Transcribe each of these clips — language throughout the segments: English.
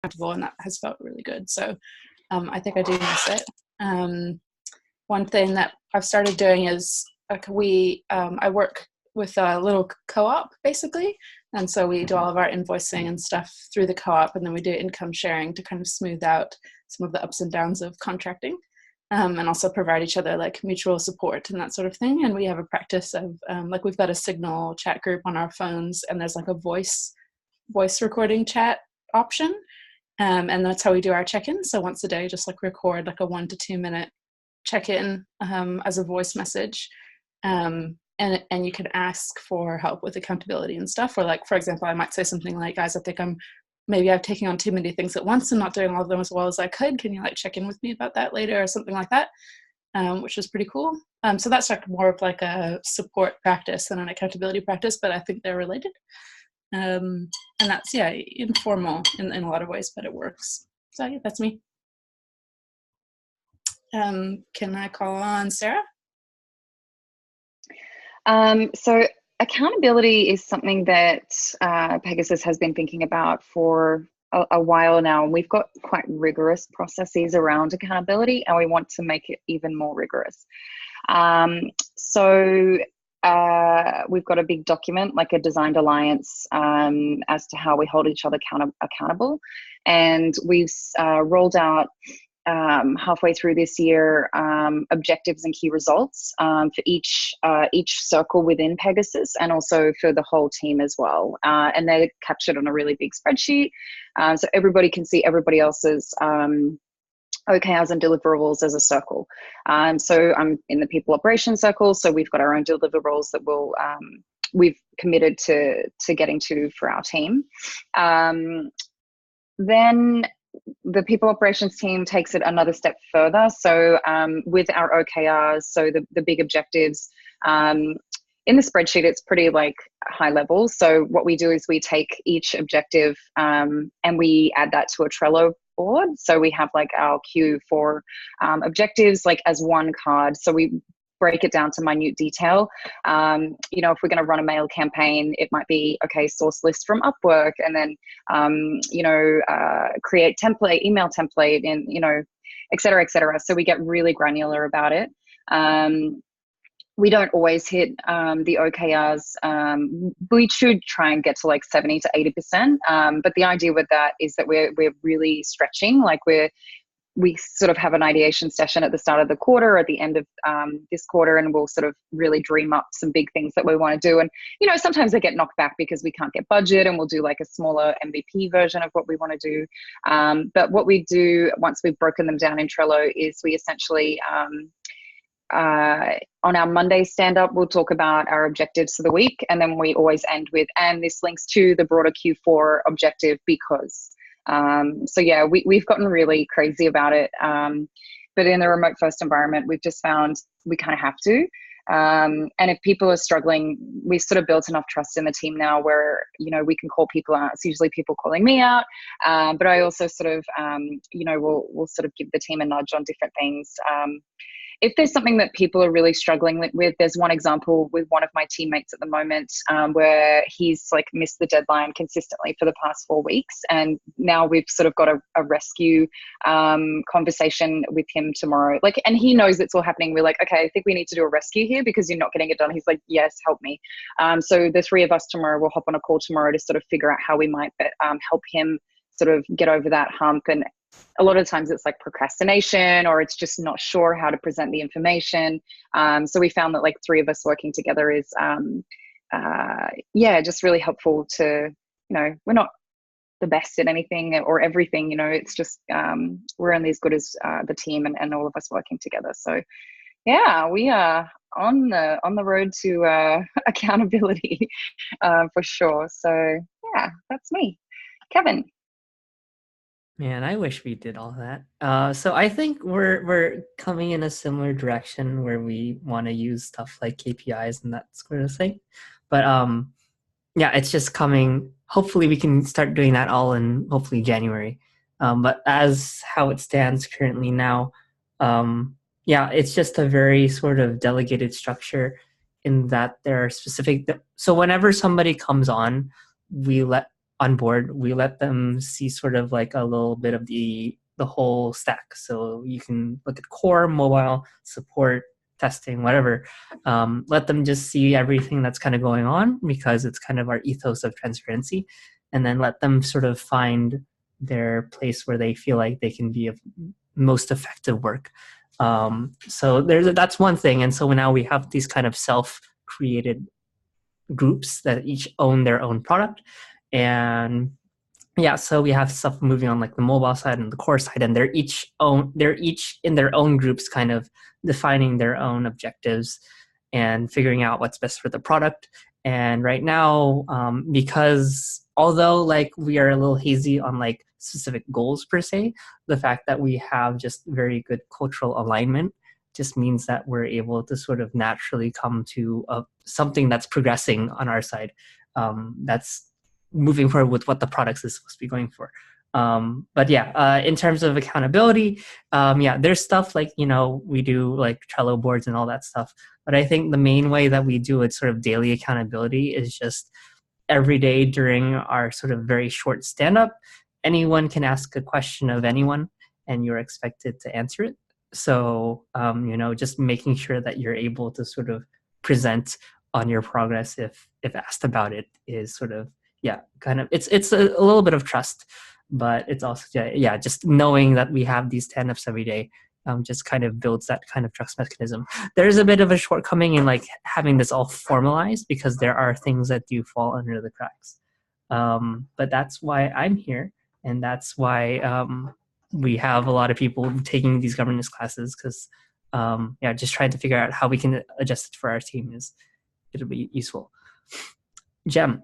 accountable, and that has felt really good. So I think I do miss it. One thing that I've started doing is I work with a little co-op basically, and so we do all of our invoicing and stuff through the co-op, and then we do income sharing to kind of smooth out some of the ups and downs of contracting, and also provide each other like mutual support and that sort of thing. And we have a practice of like we've got a Signal chat group on our phones, and there's like a voice recording chat option, and that's how we do our check-in. So once a day, just like record like a 1 to 2 minute check-in as a voice message, and you can ask for help with accountability and stuff. Or like, for example, I might say something like, guys, I think maybe I'm taking on too many things at once and not doing all of them as well as I could. Can you like check in with me about that later, or something like that, which is pretty cool. So that's like more of like a support practice than an accountability practice, but I think they're related. And that's, yeah, informal in a lot of ways, but it works. So yeah, that's me. Can I call on Sarah? So accountability is something that Pegasus has been thinking about for a while now. We've got quite rigorous processes around accountability, and we want to make it even more rigorous. We've got a big document, like a designed alliance, as to how we hold each other accountable. And we've rolled out halfway through this year objectives and key results for each circle within Pegasus, and also for the whole team as well. And they're captured on a really big spreadsheet, so everybody can see everybody else's OKRs and deliverables as a circle. So I'm in the people operations circle, so we've got our own deliverables that we've committed to getting to for our team. Then the people operations team takes it another step further. So with our OKRs, so the big objectives, in the spreadsheet, it's pretty like high level. So what we do is we take each objective and we add that to a Trello board. So we have like our queue for objectives like as one card. So we break it down to minute detail. If we're going to run a mail campaign, it might be, okay, source list from Upwork, and then, create email template, and, et cetera, et cetera. So we get really granular about it. We don't always hit the OKRs. We should try and get to like 70 to 80%. But the idea with that is that we're really stretching, like we sort of have an ideation session at the start of the quarter, at the end of this quarter, and we'll sort of really dream up some big things that we want to do. And, sometimes they get knocked back because we can't get budget, and we'll do like a smaller MVP version of what we want to do. But what we do once we've broken them down in Trello is we essentially, on our Monday stand-up, we'll talk about our objectives for the week, and then we always end with, and this links to the broader Q4 objective because... so yeah, we've gotten really crazy about it. But in the remote first environment, we've just found we kind of have to. And if people are struggling, we've sort of built enough trust in the team now where, we can call people out. It's usually people calling me out. But I also sort of, we'll sort of give the team a nudge on different things. If there's something that people are really struggling with, there's one example with one of my teammates at the moment where he's like missed the deadline consistently for the past 4 weeks. And now we've sort of got a rescue conversation with him tomorrow. And he knows it's all happening. We're like, okay, I think we need to do a rescue here because you're not getting it done. He's like, yes, help me. So the 3 of us tomorrow, we'll hop on a call tomorrow to sort of figure out how we might help him sort of get over that hump. And a lot of times it's like procrastination, or it's just not sure how to present the information. So we found that like 3 of us working together is, just really helpful to, we're not the best at anything or everything, it's just, we're only as good as the team and all of us working together. So yeah, we are on the road to accountability for sure. So yeah, that's me. Kevin. Man, I wish we did all that. So I think we're coming in a similar direction where we want to use stuff like KPIs and that sort of thing. But it's just coming. Hopefully we can start doing that all in hopefully January. But as how it stands currently now, it's just a very sort of delegated structure in that there are specific. So whenever somebody comes on, we let on board, we let them see sort of like a little bit of the whole stack. So you can look at core, mobile, support, testing, whatever. Let them just see everything that's kind of going on, because it's kind of our ethos of transparency, and then let them sort of find their place where they feel like they can be of most effective work. So that's one thing. And so now we have these kind of self-created groups that each own their own product. And yeah, so we have stuff moving on like the mobile side and the core side, and they're each in their own groups, kind of defining their own objectives and figuring out what's best for the product. And right now, because although like we are a little hazy on like specific goals per se, the fact that we have just very good cultural alignment just means that we're able to sort of naturally come to something that's progressing on our side, that's moving forward with what the products is supposed to be going for. But yeah, in terms of accountability, yeah, there's stuff like, we do like Trello boards and all that stuff. But I think the main way that we do it sort of daily accountability is just every day during our sort of very short stand-up, anyone can ask a question of anyone and you're expected to answer it. So, just making sure that you're able to sort of present on your progress if asked about it is sort of, yeah, kind of, it's a little bit of trust, but it's also, yeah, just knowing that we have these stand-ups every day just kind of builds that kind of trust mechanism. There's a bit of a shortcoming in like having this all formalized, because there are things that do fall under the cracks. But that's why I'm here, and that's why we have a lot of people taking these governance classes, because yeah, just trying to figure out how we can adjust it for our team it'll be useful. Jem.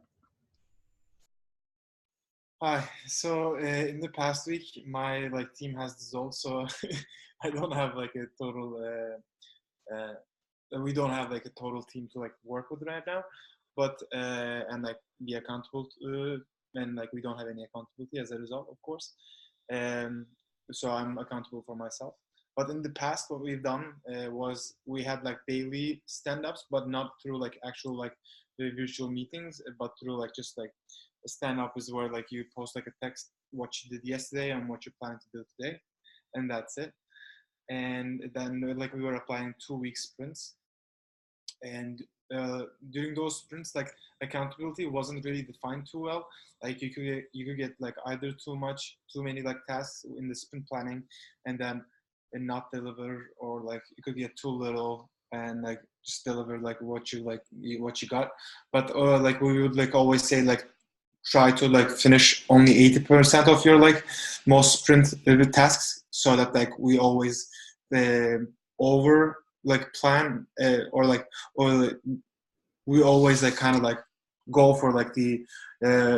Hi. So in the past week, my team has dissolved, so I don't have like a total. We don't have like a total team to like work with right now, but and like be accountable to, and like we don't have any accountability as a result, of course. So I'm accountable for myself. But in the past, what we've done was we had like daily stand-ups, but not through like actual like virtual meetings, but through like just like a stand-up is where like you post like a text what you did yesterday and what you're planning to do today, and that's it. And then like we were applying 2-week sprints, and during those sprints, like accountability wasn't really defined too well. Like you could get like either too many like tasks in the sprint planning, and then and not deliver, or like you could get too little and like just deliver like what you got. But like we would like always say like try to like finish only 80% of your like most sprint tasks, so that like we always over like plan or we always like kind of like go for like the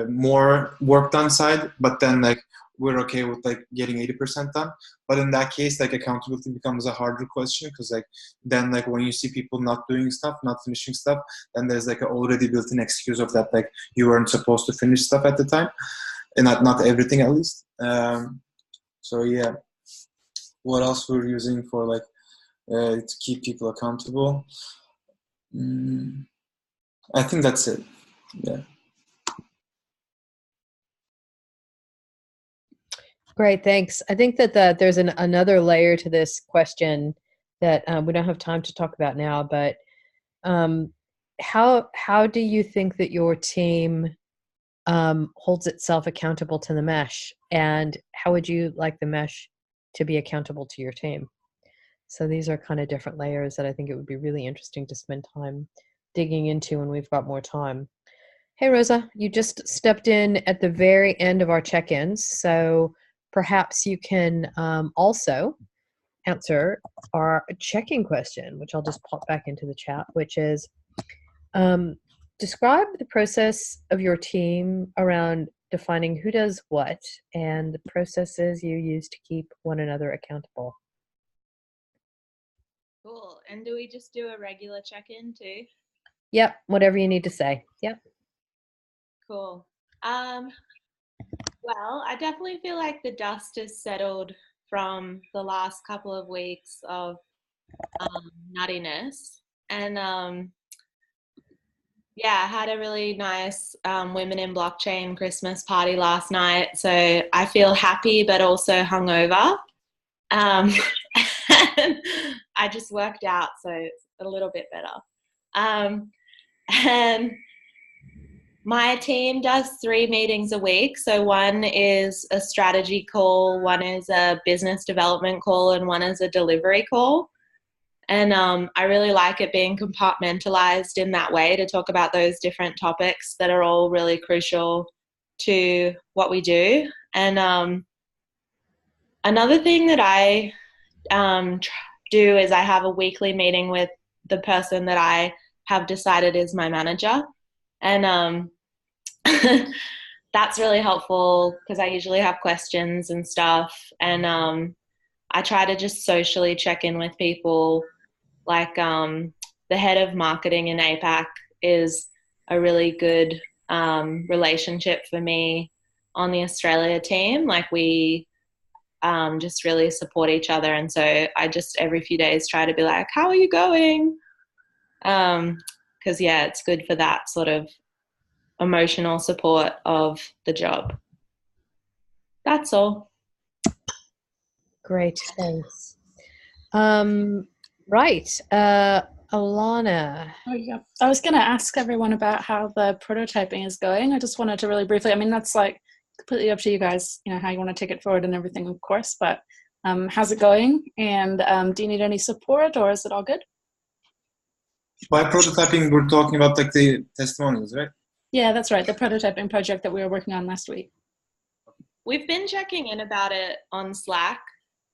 more work done side, but then like we're okay with like getting 80% done. But in that case, like accountability becomes a harder question, because like then like when you see people not doing stuff, not finishing stuff, then there's like an already built-in excuse of that like you weren't supposed to finish stuff at the time, and not everything at least. So yeah, what else we're using for like to keep people accountable? I think that's it. Yeah. Great, thanks. I think that there's another layer to this question that we don't have time to talk about now, but how do you think that your team holds itself accountable to the mesh, and how would you like the mesh to be accountable to your team? So these are kind of different layers that I think it would be really interesting to spend time digging into when we've got more time. Hey, Rosa, you just stepped in at the very end of our check-ins, so perhaps you can also answer our check-in question, which I'll just pop back into the chat, which is, describe the process of your team around defining who does what and the processes you use to keep one another accountable. Cool. And do we just do a regular check-in too? Yep, whatever you need to say. Yep. Cool. Well, I definitely feel like the dust has settled from the last couple of weeks of nuttiness. And Yeah, I had a really nice Women in Blockchain Christmas party last night. So I feel happy, but also hungover. Um, and I just worked out, so it's a little bit better. And my team does 3 meetings a week. So one is a strategy call, one is a business development call, and one is a delivery call. And I really like it being compartmentalized in that way to talk about those different topics that are all really crucial to what we do. And another thing that I do is I have a weekly meeting with the person that I have decided is my manager. And that's really helpful because I usually have questions and stuff. And I try to just socially check in with people. Like the head of marketing in APAC is a really good relationship for me on the Australia team. Like we just really support each other. And so I just every few days try to be like, how are you going? Because, yeah, it's good for that sort of emotional support of the job. That's all. Great, thanks. Right, Alana. Oh, yeah. I was going to ask everyone about how the prototyping is going. I just wanted to really briefly, I mean, that's like completely up to you guys, you know, how you want to take it forward and everything, of course, but how's it going? And do you need any support or is it all good? By prototyping, we're talking about like the testimonials, right? Yeah, that's right. The prototyping project that we were working on last week. We've been checking in about it on Slack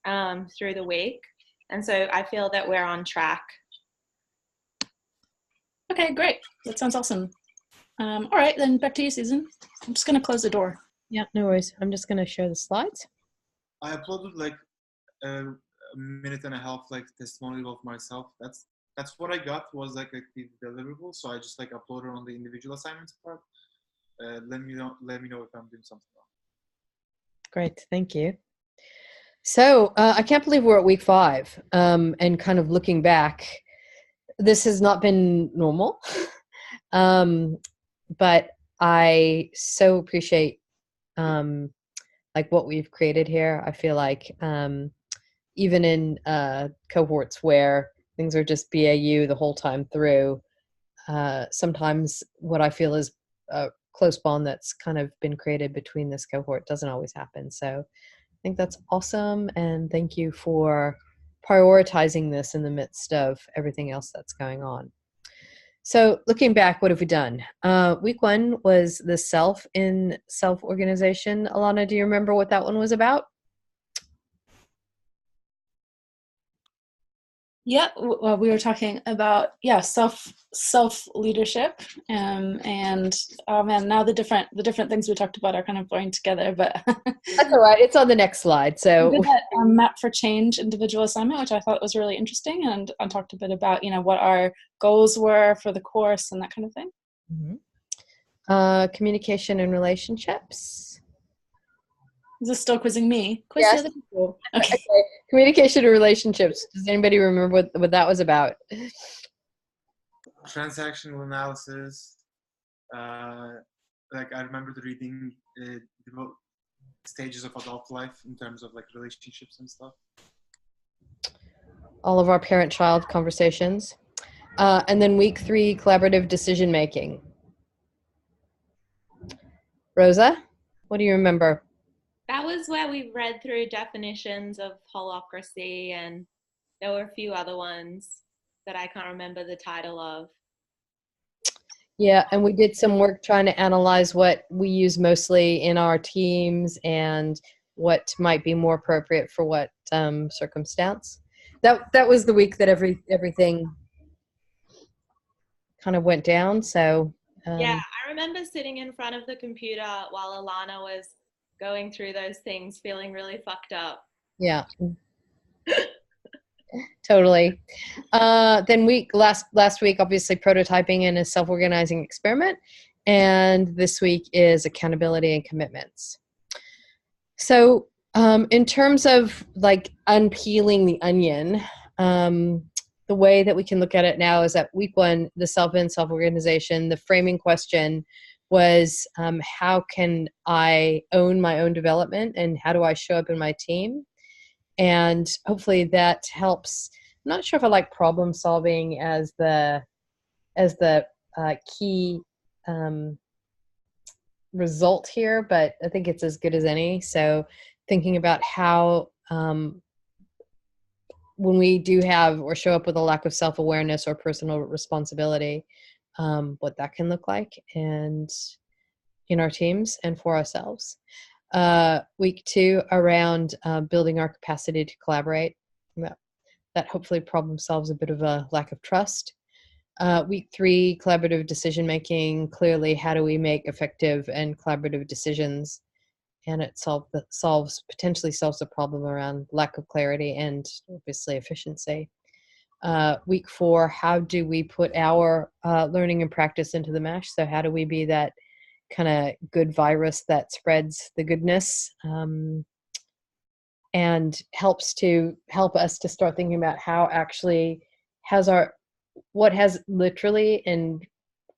through the week. And so I feel that we're on track. Okay, great. That sounds awesome. All right, then back to you, Susan. I'm just going to close the door. Yeah, no worries. I'm just going to share the slides. I uploaded like a minute and a half like testimonial of myself. That's what I got was like the deliverable. So I just like uploaded on the individual assignments part. Let me know if I'm doing something wrong. Great, thank you. So I can't believe we're at week 5 and kind of looking back, this has not been normal, but I so appreciate like what we've created here. I feel like even in cohorts where things are just BAU the whole time through, sometimes what I feel is a close bond that's kind of been created between this cohort doesn't always happen. So I think that's awesome, and thank you for prioritizing this in the midst of everything else that's going on. So looking back, what have we done? Week 1 was the self-organization. Alana, do you remember what that one was about? Yeah, well, we were talking about self leadership, and oh man, now the different things we talked about are kind of blurring together. But That's all right. It's on the next slide. So we did that map for change individual assignment, which I thought was really interesting, and I talked a bit about what our goals were for the course and that kind of thing. Mm-hmm. Communication and relationships. Is this still quizzing me? Quiz Yes. the other people. Okay. Okay. Communication and relationships. Does anybody remember what that was about? Transactional analysis. Like I remember reading the stages of adult life in terms of like relationships and stuff. All of our parent-child conversations. And then week 3, collaborative decision making. Rosa, what do you remember? That was where we read through definitions of holacracy, and there were a few other ones that I can't remember the title of. Yeah, and we did some work trying to analyze what we use mostly in our teams and what might be more appropriate for what circumstance. That was the week that everything kind of went down. So yeah, I remember sitting in front of the computer while Alana was going through those things, feeling really fucked up. Yeah. Totally. Then last week, obviously prototyping and a self-organizing experiment. And this week is accountability and commitments. So in terms of like unpeeling the onion, the way that we can look at it now is that week one, the self-in, self-organization, the framing question was, how can I own my own development and how do I show up in my team? And hopefully that helps. I'm not sure if I like problem solving as the key result here, but I think it's as good as any. So thinking about how when we do have or show up with a lack of self-awareness or personal responsibility, what that can look like and in our teams and for ourselves. Week two around building our capacity to collaborate. That hopefully problem solves a bit of a lack of trust. Week three, collaborative decision making. Clearly, how do we make effective and collaborative decisions? And it potentially solves the problem around lack of clarity and obviously efficiency. Week four, how do we put our learning and practice into the mesh? So how do we be that kind of good virus that spreads the goodness and help us to start thinking about how actually what has literally and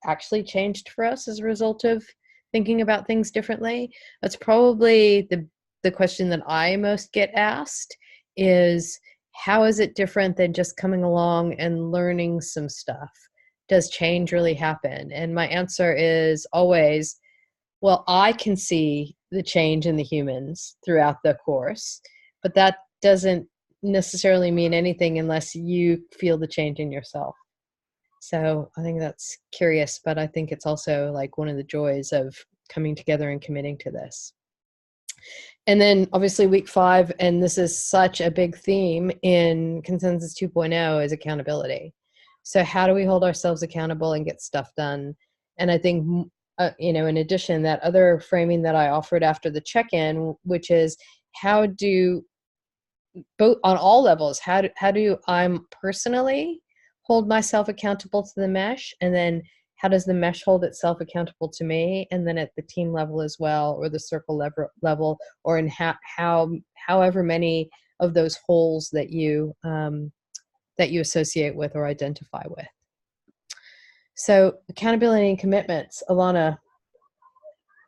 actually changed for us as a result of thinking about things differently. That's probably the question that I most get asked is, how is it different than just coming along and learning some stuff? Does change really happen? And my answer is always, well, I can see the change in the humans throughout the course, but that doesn't necessarily mean anything unless you feel the change in yourself. So I think that's curious, but I think it's also like one of the joys of coming together and committing to this. And then obviously week five, and this is such a big theme in Consensus 2.0, is accountability. So how do we hold ourselves accountable and get stuff done? And I think, in addition, that other framing that I offered after the check-in, which is how do both on all levels, how do I personally hold myself accountable to the mesh, and then how does the mesh hold itself accountable to me, and then at the team level as well, or the circle level, or in however many of those holes that you associate with or identify with. So accountability and commitments. Alana,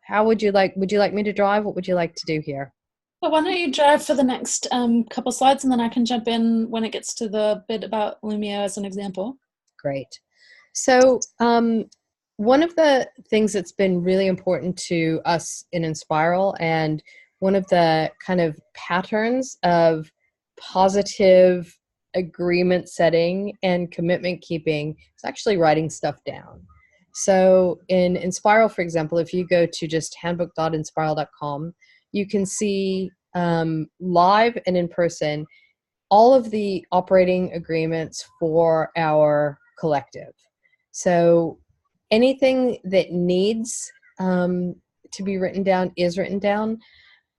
how would you like me to drive? What would you like to do here? Well, why don't you drive for the next couple slides, and then I can jump in when it gets to the bit about Lumio as an example. Great. So one of the things that's been really important to us in Inspiral, and one of the kind of patterns of positive agreement setting and commitment keeping is actually writing stuff down. So in Inspiral, for example, if you go to just handbook.inspiral.com, you can see live and in person all of the operating agreements for our collective. So anything that needs to be written down is written down.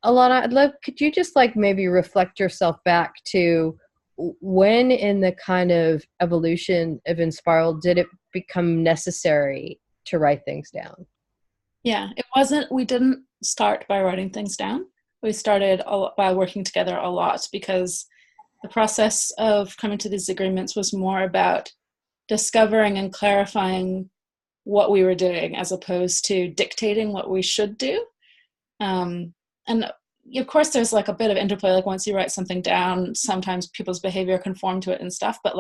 Alana, could you just maybe reflect yourself back to when in the kind of evolution of Inspiral did it become necessary to write things down? Yeah, we didn't start by writing things down. We started by working together a lot, because the process of coming to these agreements was more about discovering and clarifying what we were doing as opposed to dictating what we should do. And of course there's a bit of interplay, once you write something down, sometimes people's behavior conform to it and stuff, but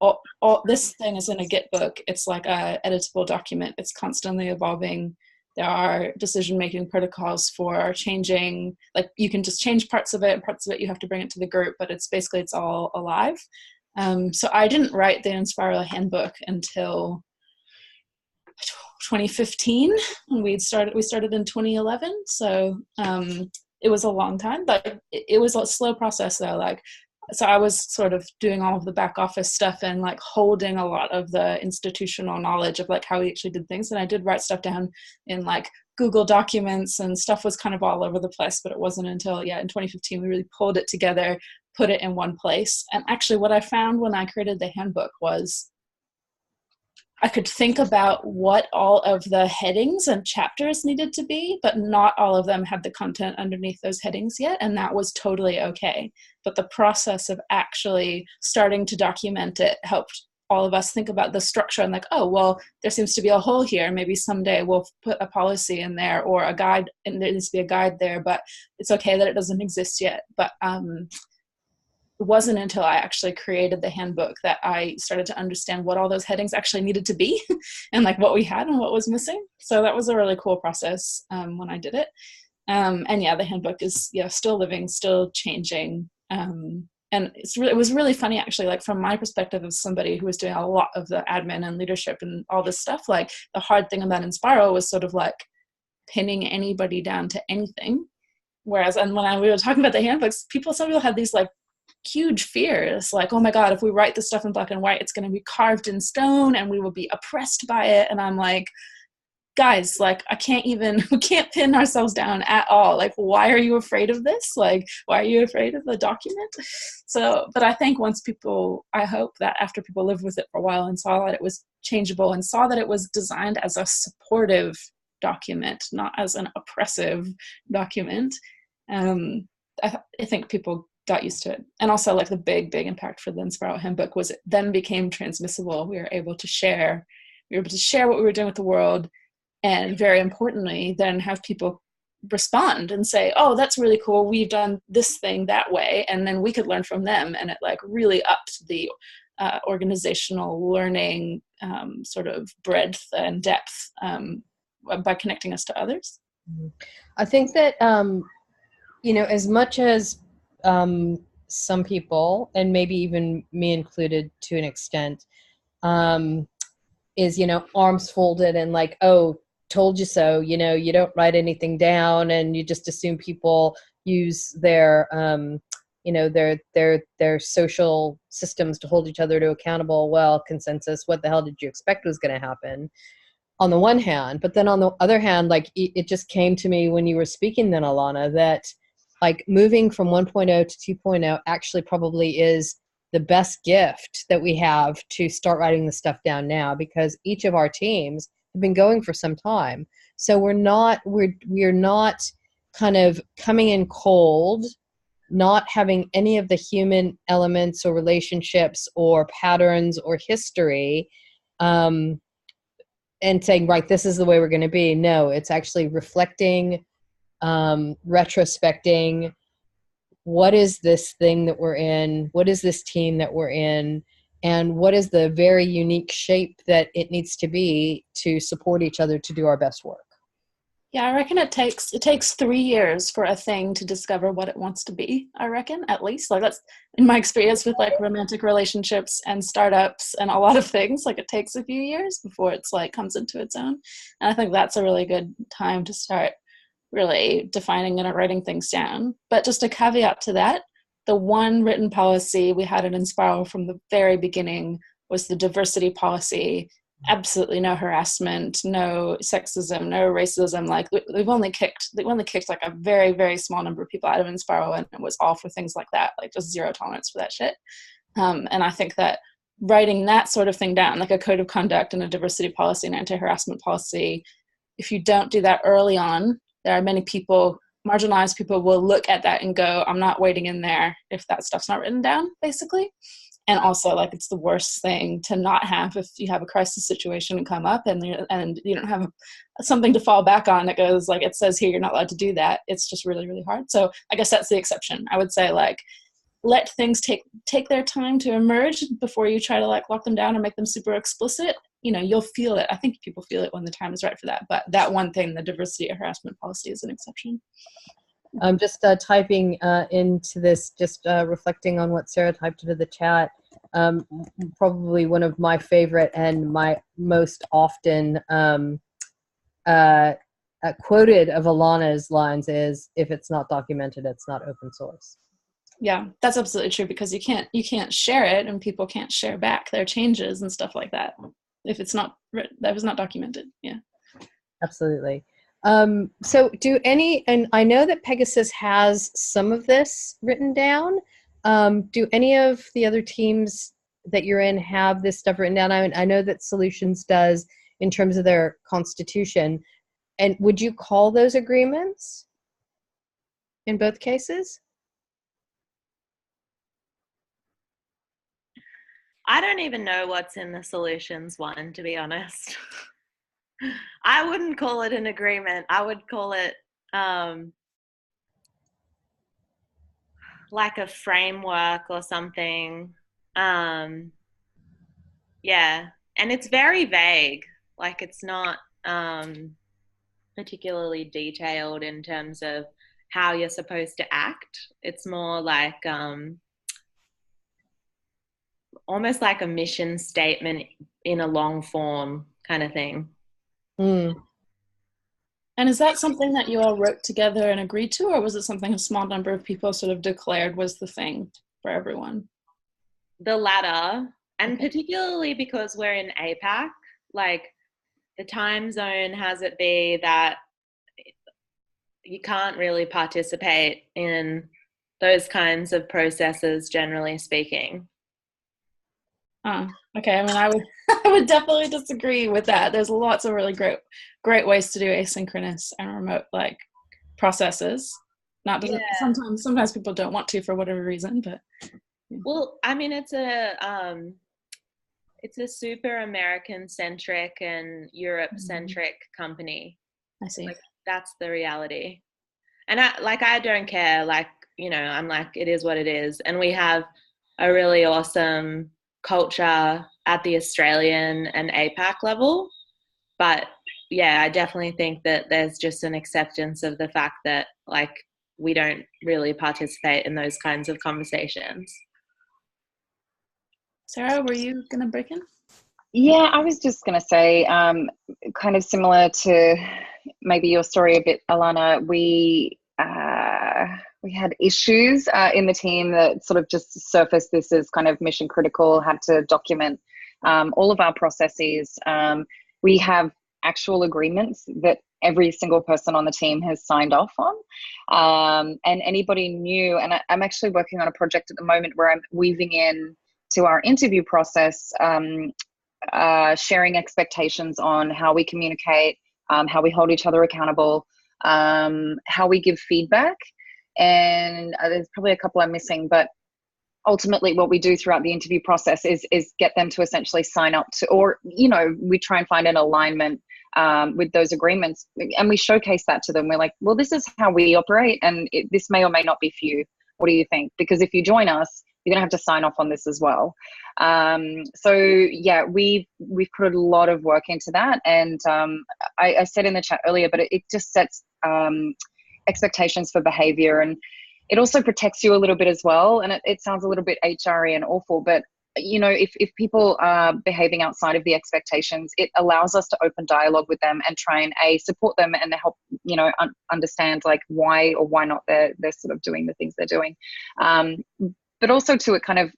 all this thing is in a Git book. It's like a editable document. It's constantly evolving. There are decision-making protocols for changing, you can just change parts of it, and parts of it you have to bring it to the group, but it's all alive. So I didn't write the Inspiral handbook until 2015, when we started in 2011. So it was a long time, but it was a slow process though. So I was sort of doing all of the back office stuff and holding a lot of the institutional knowledge of how we actually did things. And I did write stuff down in Google Documents, and stuff was kind of all over the place, but it wasn't until, in 2015, we really pulled it together, put it in one place. And actually what I found when I created the handbook was I could think about what all of the headings and chapters needed to be, but not all of them had the content underneath those headings yet, and that was totally okay. But the process of actually starting to document it helped all of us think about the structure and like, oh, well, there seems to be a hole here. Maybe someday we'll put a policy in there or a guide, and there needs to be a guide there, but it's okay that it doesn't exist yet. But it wasn't until I actually created the handbook that I started to understand what all those headings actually needed to be and like what we had and what was missing. So that was a really cool process when I did it. And yeah, the handbook is still living, still changing. And it was really funny actually, like from my perspective of somebody who was doing a lot of the admin and leadership and all this stuff, like the hard thing about Inspiro was sort of like pinning anybody down to anything. Whereas, and when we were talking about the handbooks, some people had these like huge fears, like, oh my God, if we write this stuff in black and white, it's going to be carved in stone and we will be oppressed by it. And I'm like, guys, like we can't pin ourselves down at all. Like, why are you afraid of this? Like, why are you afraid of the document? So, but I think I hope that after people lived with it for a while and saw that it was changeable and saw that it was designed as a supportive document, not as an oppressive document, I think people got used to it. And also like the big impact for the Inspiro handbook was it then became transmissible. We were able to share what we were doing with the world. And very importantly, then have people respond and say, oh, that's really cool. We've done this thing that way. And then we could learn from them. And it like really upped the organizational learning sort of breadth and depth by connecting us to others. I think that, as much as some people, and maybe even me included to an extent, is, arms folded and like, oh, told you so, you don't write anything down and you just assume people use their, their social systems to hold each other to accountable. Well, consensus, what the hell did you expect was going to happen? On the one hand, but then on the other hand, like it just came to me when you were speaking then, Alana, that like moving from 1.0 to 2.0 actually probably is the best gift that we have to start writing the stuff down now, because each of our teams have been going for some time. So we're not kind of coming in cold, not having any of the human elements or relationships or patterns or history, and saying, right, this is the way we're going to be. No, it's actually reflecting, retrospecting, what is this thing that we're in? What is this team that we're in? And what is the very unique shape that it needs to be to support each other to do our best work? Yeah, I reckon it takes 3 years for a thing to discover what it wants to be, I reckon, at least. Like that's in my experience with like romantic relationships and startups and a lot of things, like it takes a few years before it's like comes into its own. And I think that's a really good time to start really defining and writing things down. But just a caveat to that, the one written policy we had at Inspiro from the very beginning was the diversity policy. Absolutely no harassment, no sexism, no racism. Like we've only kicked like a very, very small number of people out of Inspiro, and it was all for things like that, like just zero tolerance for that shit. And I think that writing that sort of thing down, like a code of conduct and a diversity policy and anti-harassment policy, if you don't do that early on, there are many people, marginalized people will look at that and go, I'm not waiting in there if that stuff's not written down, basically. And also, like, it's the worst thing to not have if you have a crisis situation and come up and you don't have something to fall back on that goes, like, it says here you're not allowed to do that. It's just really, really hard. So I guess that's the exception. I would say, like, let things take their time to emerge before you try to, like, lock them down and make them super explicit. You know, you'll feel it. I think people feel it when the time is right for that. But that one thing, the diversity and harassment policy, is an exception. I'm just typing into this, just reflecting on what Sarah typed into the chat. Probably one of my favorite and my most often quoted of Alana's lines is, if it's not documented, it's not open source. Yeah, that's absolutely true, because you can't share it and people can't share back their changes and stuff like that if it's not that was not documented. Yeah, absolutely. So and I know that Pegasus has some of this written down. Do any of the other teams that you're in have this stuff written down? I know that Solutions does in terms of their constitution. And would you call those agreements in both cases? I don't even know what's in the Solutions one, to be honest. I wouldn't call it an agreement. I would call it like a framework or something. Yeah, and it's very vague. Like it's not particularly detailed in terms of how you're supposed to act. It's more like almost like a mission statement in a long form kind of thing. Mm. And is that something that you all wrote together and agreed to, or was it something a small number of people sort of declared was the thing for everyone? The latter, and particularly because we're in APAC, like the time zone has it be that you can't really participate in those kinds of processes, generally speaking. Okay. I mean, I would definitely disagree with that. There's lots of really great ways to do asynchronous and remote like processes. Sometimes people don't want to for whatever reason, but yeah. Well, I mean, it's a super American centric and Europe centric company. I see. Like that's the reality. And I don't care, like, you know, I'm like, it is what it is. And we have a really awesome culture at the Australian and APAC level. But yeah, I definitely think that there's just an acceptance of the fact that like we don't really participate in those kinds of conversations. Sarah, were you going to break in? Yeah, I was just going to say, kind of similar to maybe your story a bit, Alana, we had issues in the team that sort of just surfaced this as kind of mission critical, had to document all of our processes. We have actual agreements that every single person on the team has signed off on. And anybody new, and I'm actually working on a project at the moment where I'm weaving in to our interview process, sharing expectations on how we communicate, how we hold each other accountable, how we give feedback. And there's probably a couple I'm missing, but ultimately what we do throughout the interview process is get them to essentially sign up to, or, you know, we try and find an alignment with those agreements, and we showcase that to them. We're like, well, this is how we operate, and this may or may not be for you. What do you think? Because if you join us, you're gonna have to sign off on this as well. So yeah, we've put a lot of work into that, and I said in the chat earlier, but it just sets expectations for behavior, and it also protects you a little bit as well. And it sounds a little bit HRy and awful, but you know, if people are behaving outside of the expectations, it allows us to open dialogue with them and try and support them and help, you know, understand like why or why not they're sort of doing the things they're doing. But also to it kind of,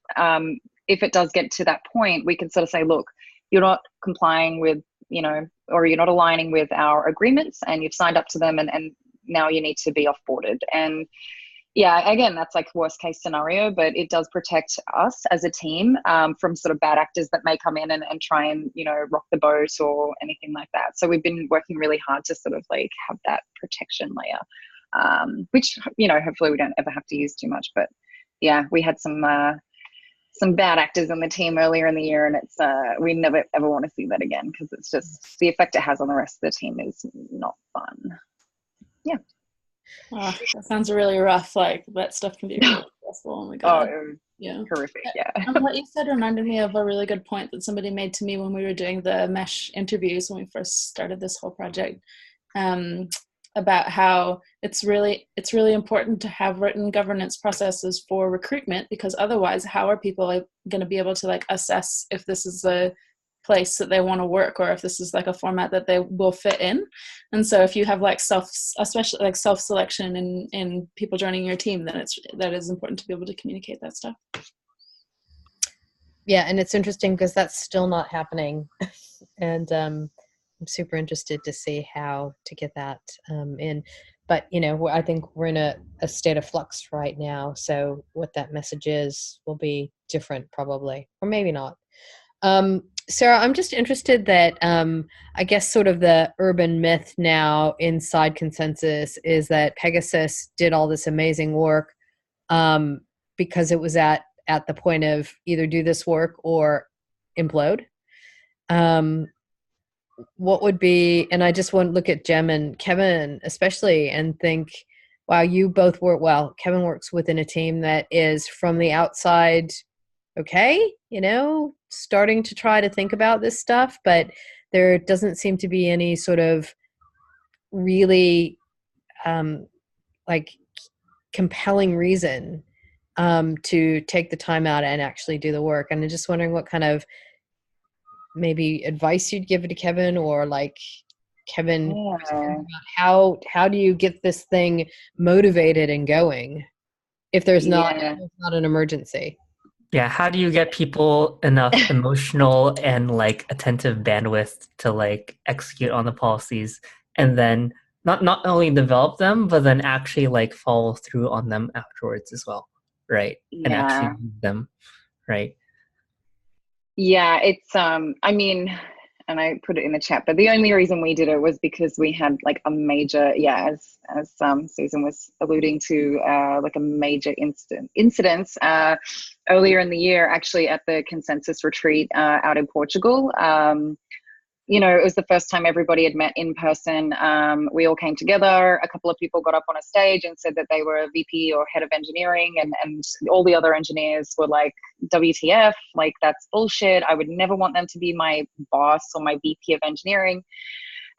if it does get to that point, we can sort of say, look, you're not complying with, you know, or you're not aligning with our agreements, and you've signed up to them, and now you need to be offboarded. And yeah, again, that's like worst case scenario, but it does protect us as a team from sort of bad actors that may come in and try and, you know, rock the boat or anything like that. So we've been working really hard to sort of like have that protection layer, which, you know, hopefully we don't ever have to use too much. But yeah, we had some bad actors on the team earlier in the year, and it's we never ever want to see that again, because it's just the effect it has on the rest of the team is not fun. Yeah. Oh, that sounds really rough. Like that stuff can be really stressful. Oh my god. Oh, yeah. Horrific. Yeah. And what you said reminded me of a really good point that somebody made to me when we were doing the mesh interviews when we first started this whole project, about how it's really important to have written governance processes for recruitment, because otherwise how are people going to be able to like assess if this is the place that they want to work, or if this is like a format that they will fit in. And so if you have like especially like self-selection in people joining your team, then that is important to be able to communicate that stuff. Yeah, and it's interesting because that's still not happening. And I'm super interested to see how to get that in. but I think we're in a state of flux right now. So what that message is will be different probably, or maybe not. Sarah, I'm just interested that I guess sort of the urban myth now inside Consensus is that Pegasus did all this amazing work because it was at the point of either do this work or implode. What would be, and I just want to look at Jem and Kevin especially and think, wow, you both work well. Kevin works within a team that is from the outside, okay, starting to try to think about this stuff, but there doesn't seem to be any sort of really like compelling reason to take the time out and actually do the work. And I'm just wondering what kind of maybe advice you'd give it to Kevin, or like Kevin, how do you get this thing motivated and going if there's not an emergency? Yeah, how do you get people enough emotional and like attentive bandwidth to like execute on the policies, and then not only develop them, but then actually like follow through on them afterwards as well, right? And actually use them, right? Yeah, it's I mean, and I put it in the chat, but the only reason we did it was because we had like a major, as Susan was alluding to, like a major incidents earlier in the year, actually at the Consensus retreat out in Portugal. It was the first time everybody had met in person. We all came together. A couple of people got up on a stage and said that they were a VP or head of engineering, and all the other engineers were like, WTF, like that's bullshit. I would never want them to be my boss or my VP of engineering.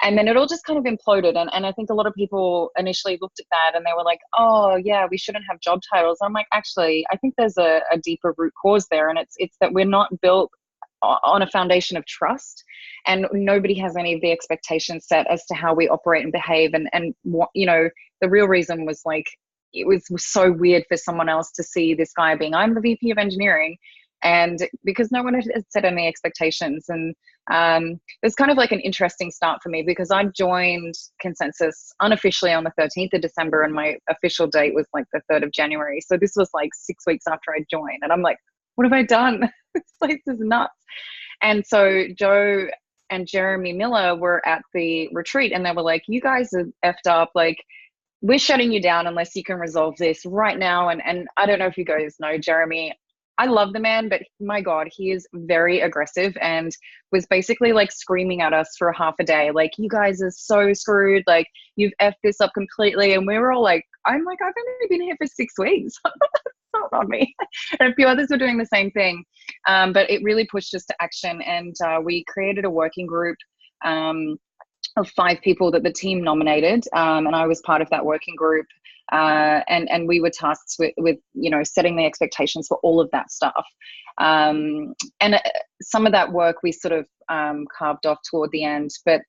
And then it all just kind of imploded. And I think a lot of people initially looked at that and they were like, oh yeah, we shouldn't have job titles. I'm like, actually, I think there's a deeper root cause there. And it's that we're not built on a foundation of trust, and nobody has any of the expectations set as to how we operate and behave. And what, the real reason was like, it was so weird for someone else to see this guy being, I'm the VP of engineering, and because no one had set any expectations. And it was kind of like an interesting start for me, because I joined Consensus unofficially on the 13th of December and my official date was like the 3rd of January. So this was like 6 weeks after I joined, and I'm like, what have I done? This place is nuts. And so Joe and Jeremy Miller were at the retreat and they were like, you guys are effed up. Like, we're shutting you down unless you can resolve this right now. And I don't know if you guys know Jeremy. I love the man, but my God, he is very aggressive and was basically like screaming at us for half a day. Like, you guys are so screwed. Like, you've effed this up completely. And we were all like, I'm like, I've only been here for 6 weeks. It's not on me. And a few others were doing the same thing. But it really pushed us to action. And we created a working group of 5 people that the team nominated. And I was part of that working group. And we were tasked with setting the expectations for all of that stuff. And some of that work we sort of carved off toward the end. But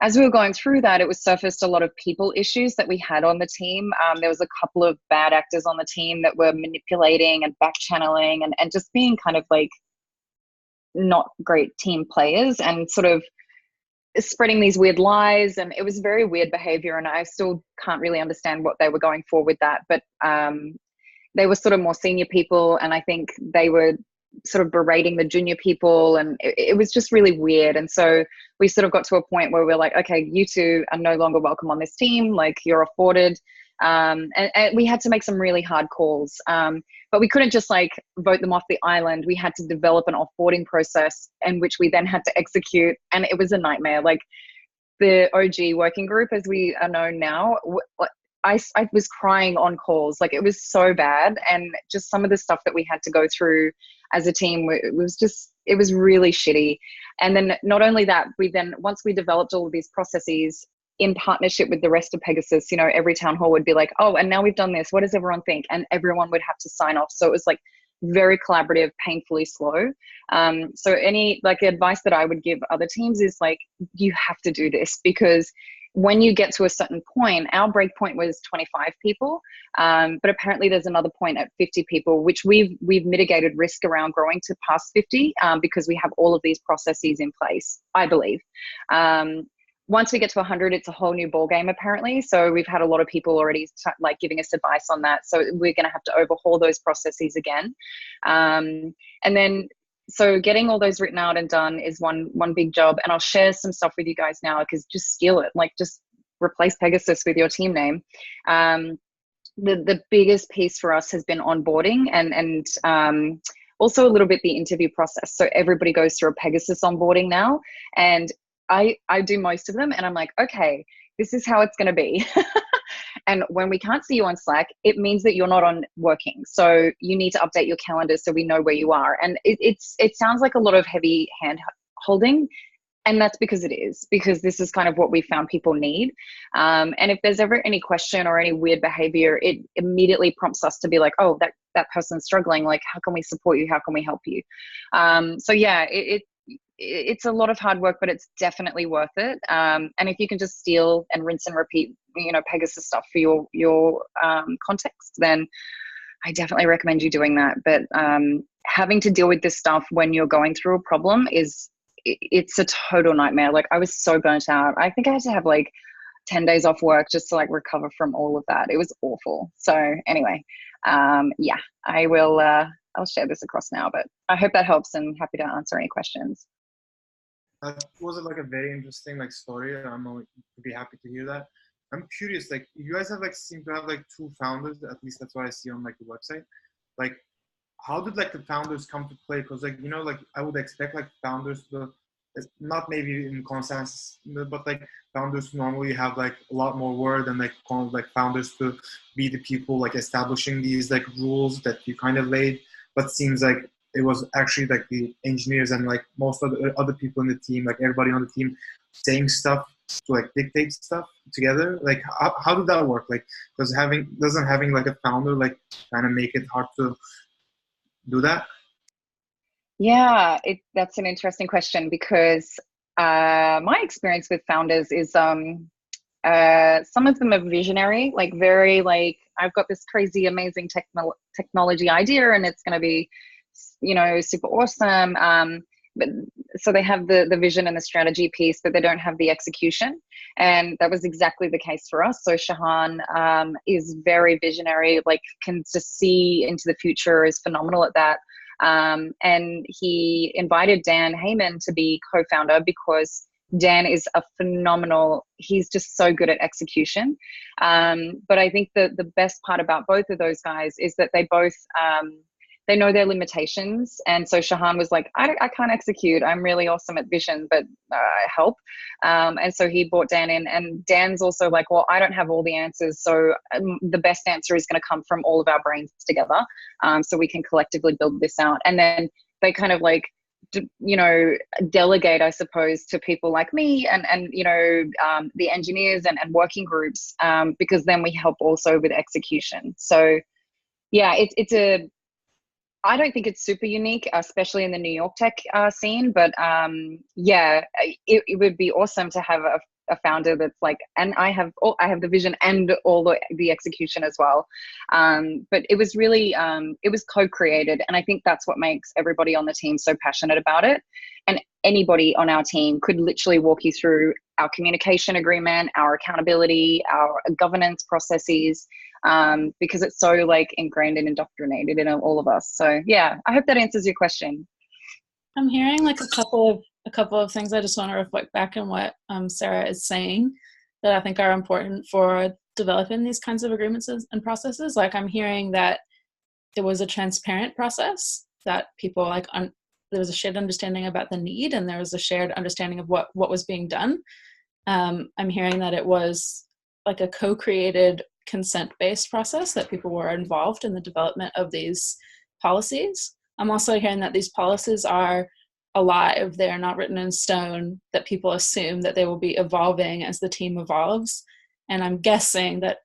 as we were going through that, it was surfaced a lot of people issues that we had on the team. There was a couple of bad actors on the team that were manipulating and back channeling and just being kind of like not great team players and sort of spreading these weird lies. And it was very weird behavior. And I still can't really understand what they were going for with that. But they were sort of more senior people. And I think they were sort of berating the junior people, and it was just really weird. And so we sort of got to a point where we're like, okay, you two are no longer welcome on this team, like you're afforded. And we had to make some really hard calls, but we couldn't just like vote them off the island. We had to develop an offboarding process in which we then had to execute, and it was a nightmare. Like, the OG working group, as we are known now, I was crying on calls. Like, it was so bad. And just some of the stuff that we had to go through as a team, it was really shitty. And then not only that, once we developed all of these processes in partnership with the rest of Pegasus, every town hall would be like, oh, and now we've done this, what does everyone think? And everyone would have to sign off. So it was like very collaborative, painfully slow. So any like advice that I would give other teams is like, you have to do this, because when you get to a certain point, our break point was 25 people, but apparently there's another point at 50 people, which we've mitigated risk around growing to past 50 because we have all of these processes in place, I believe. once we get to 100, it's a whole new ball game apparently. So we've had a lot of people already like giving us advice on that. So we're going to have to overhaul those processes again. And then, so getting all those written out and done is one big job. And I'll share some stuff with you guys now, because just steal it, like just replace Pegasus with your team name. The biggest piece for us has been onboarding and also a little bit the interview process. So everybody goes through a Pegasus onboarding now, and I do most of them, and I'm like, okay, this is how it's going to be. And when we can't see you on Slack, it means that you're not on working. So you need to update your calendar so we know where you are. And it sounds like a lot of heavy hand holding. And that's because it is, because this is kind of what we found people need. And if there's ever any question or any weird behavior, it immediately prompts us to be like, oh, that person's struggling. Like, how can we support you? How can we help you? So yeah, it's a lot of hard work, but it's definitely worth it. And if you can just steal and rinse and repeat, Pegasus stuff for your context, then I definitely recommend you doing that. But having to deal with this stuff when you're going through a problem it's a total nightmare. Like, I was so burnt out. I think I had to have like 10 days off work just to like recover from all of that. It was awful. So anyway, yeah, I'll share this across now, but I hope that helps, and happy to answer any questions. That was like a very interesting like story. I'm always be happy to hear that. I'm curious, like you guys have like seem to have like 2 founders, at least that's what I see on like the website. Like, how did like the founders come to play? Because like, like I would expect like founders to, not maybe in consensus, but like founders normally have like a lot more word, and like kind of like founders to be the people like establishing these like rules that you kind of laid. But seems like it was actually like the engineers and like most of the other people in the team, like everybody on the team, saying stuff to like dictate stuff together. Like how did that work? Like, because doesn't having like a founder like kind of make it hard to do that? Yeah, that's an interesting question, because my experience with founders is some of them are visionary, like very like, I've got this crazy amazing technology idea and it's going to be super awesome, but so they have the vision and the strategy piece, but they don't have the execution. And that was exactly the case for us. So Shahan is very visionary, like can just see into the future, is phenomenal at that. And he invited Dan Heyman to be co-founder because Dan is he's just so good at execution. But I think the best part about both of those guys is that they both, they know their limitations. And so Shahan was like, I can't execute. I'm really awesome at vision, but help. And so he brought Dan in, and Dan's also like, well, I don't have all the answers. So the best answer is going to come from all of our brains together. So we can collectively build this out. And then they kind of like, delegate, I suppose, to people like me and the engineers and working groups, because then we help also with execution. So yeah, I don't think it's super unique, especially in the New York tech scene, but yeah, it would be awesome to have a founder that's like, and I have the vision and all the execution as well. But it was really, it was co-created. And I think that's what makes everybody on the team so passionate about it. And anybody on our team could literally walk you through our communication agreement, our accountability, our governance processes, because it's so like ingrained and indoctrinated in all of us. So yeah, I hope that answers your question. I'm hearing like a couple of things. I just want to reflect back on what Sarah is saying that I think are important for developing these kinds of agreements and processes. Like, I'm hearing that there was a transparent process, that people like there was a shared understanding about the need, and there was a shared understanding of what was being done. I'm hearing that it was like a co-created consent-based process, that people were involved in the development of these policies. I'm also hearing that these policies are alive. They're not written in stone, that people assume that they will be evolving as the team evolves. And I'm guessing that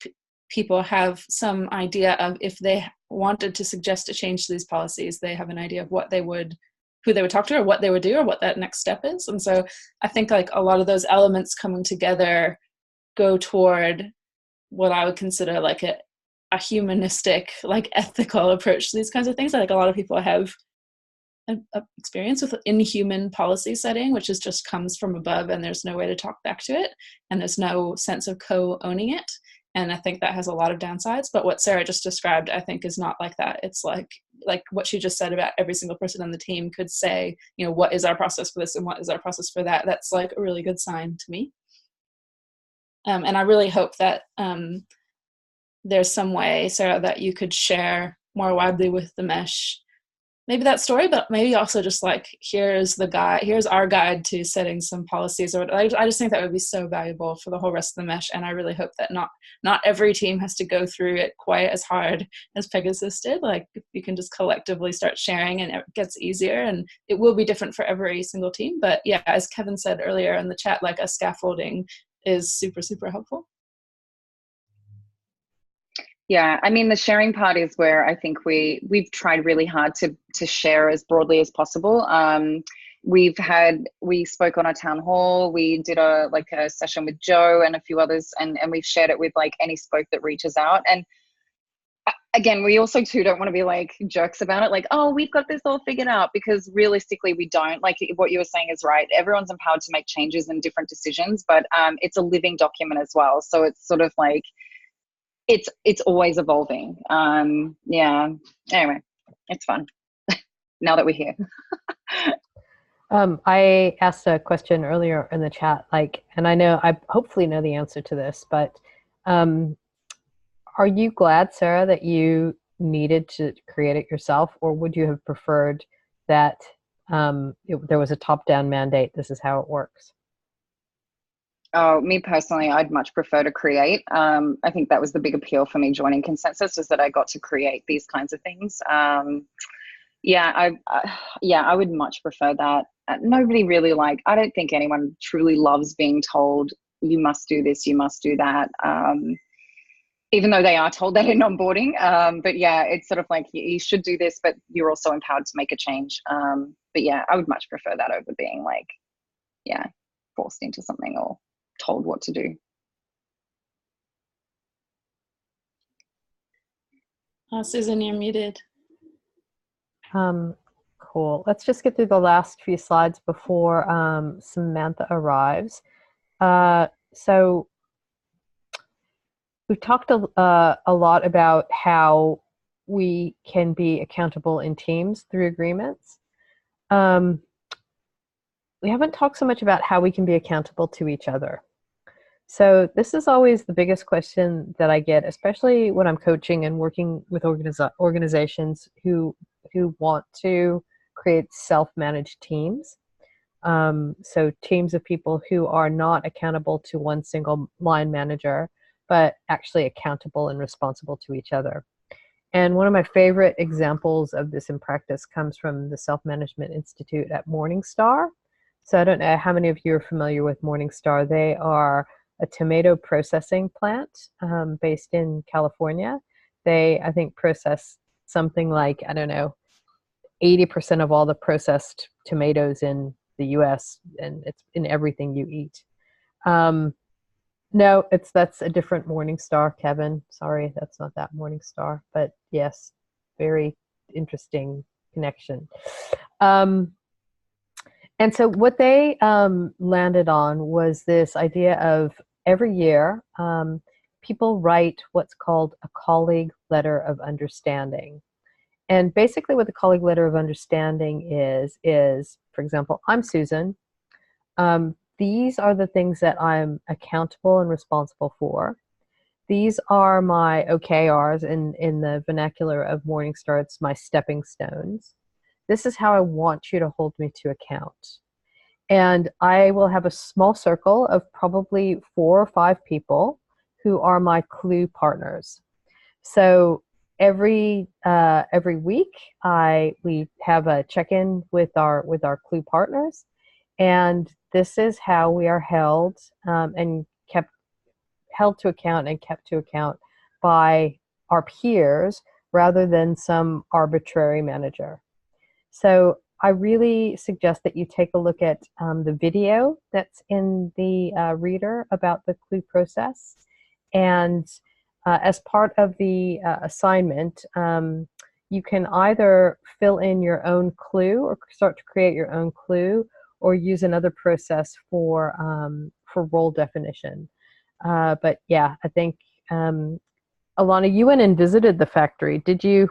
people have some idea of, if they wanted to suggest a change to these policies, they have an idea of who they would talk to, or what they would do, or what that next step is. And so I think like a lot of those elements coming together go toward what I would consider like a humanistic, like ethical approach to these kinds of things. I think a lot of people have experience with inhuman policy setting, which is just comes from above and there's no way to talk back to it, and there's no sense of co-owning it. And I think that has a lot of downsides. But what Sarah just described, I think, is not like that. It's like what she just said about every single person on the team could say, you know, what is our process for this and what is our process for that? That's like a really good sign to me. And I really hope that there's some way, Sarah, that you could share more widely with the mesh, maybe that story, but maybe also just like, here's our guide to setting some policies. Or I just think that would be so valuable for the whole rest of the mesh. And I really hope that not every team has to go through it quite as hard as Pegasus did. Like, you can just collectively start sharing and it gets easier, and it will be different for every single team. But yeah, as Kevin said earlier in the chat, like a scaffolding is super, super helpful. Yeah, I mean, the sharing part is where I think we've tried really hard to share as broadly as possible. We spoke on a town hall. We did a session with Joe and a few others, and we've shared it with like any spoke that reaches out. And again, we also too don't want to be like jerks about it, like, oh, we've got this all figured out, because realistically we don't. Like, what you were saying is right. Everyone's empowered to make changes and different decisions, but it's a living document as well. So it's sort of like, it's always evolving. Yeah. Anyway, it's fun now that we're here. I asked a question earlier in the chat, like, and I hopefully know the answer to this, but are you glad, Sarah, that you needed to create it yourself, or would you have preferred that there was a top-down mandate, this is how it works? Oh, me personally, I'd much prefer to create. I think that was the big appeal for me joining Consensus, was that I got to create these kinds of things. Yeah, I would much prefer that. Nobody really I don't think anyone truly loves being told, you must do this, you must do that. Even though they are told that in onboarding. But yeah, it's sort of like, you should do this, but you're also empowered to make a change. But yeah, I would much prefer that over being like, yeah, forced into something or told what to do. Susan, you're muted. Cool. Let's just get through the last few slides before Samantha arrives. So we've talked a lot about how we can be accountable in teams through agreements. We haven't talked so much about how we can be accountable to each other. So this is always the biggest question that I get, especially when I'm coaching and working with organizations who want to create self-managed teams. So teams of people who are not accountable to one single line manager, but actually accountable and responsible to each other. And one of my favorite examples of this in practice comes from the Self-Management Institute at Morningstar. So I don't know how many of you are familiar with Morningstar. They are a tomato processing plant based in California. They, I think, process something like, I don't know, 80% of all the processed tomatoes in the US, and it's in everything you eat. No, that's a different Morningstar, Kevin. Sorry, that's not that Morningstar, but yes, very interesting connection. And so what they landed on was this idea of every year, people write what's called a colleague letter of understanding. And basically what the colleague letter of understanding is, for example, I'm Susan. These are the things that I'm accountable and responsible for. These are my OKRs, in the vernacular of Morningstar, it's my stepping stones. This is how I want you to hold me to account. And I will have a small circle of probably 4 or 5 people who are my clue partners. So every week we have a check-in with our clue partners, and this is how we are held and held to account and kept to account by our peers rather than some arbitrary manager. So I really suggest that you take a look at the video that's in the reader about the clue process. And as part of the assignment, you can either fill in your own clue or start to create your own clue, or use another process for role definition. But yeah, I think Alana, you went and visited the factory. Do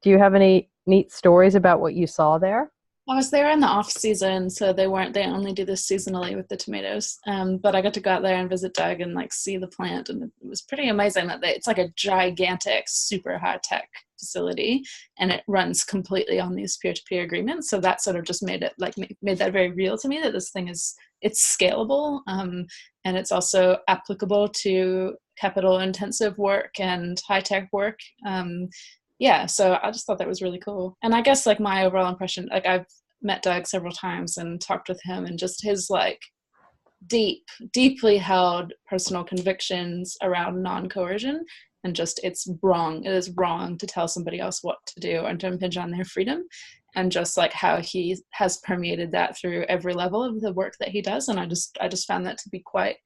you have any neat stories about what you saw there? I was there in the off season, so they only do this seasonally with the tomatoes. But I got to go out there and visit Doug and like see the plant, and it was pretty amazing that it's like a gigantic, super high tech facility, and it runs completely on these peer-to-peer agreements. So that sort of just made it like made that very real to me, that this thing it's scalable, and it's also applicable to capital intensive work and high tech work. Yeah, so I just thought that was really cool. And I guess like my overall impression, like I've met Doug several times and talked with him, and just his like deeply held personal convictions around non-coercion, and just it is wrong to tell somebody else what to do and to impinge on their freedom, and just like how he has permeated that through every level of the work that he does. And I just found that to be quite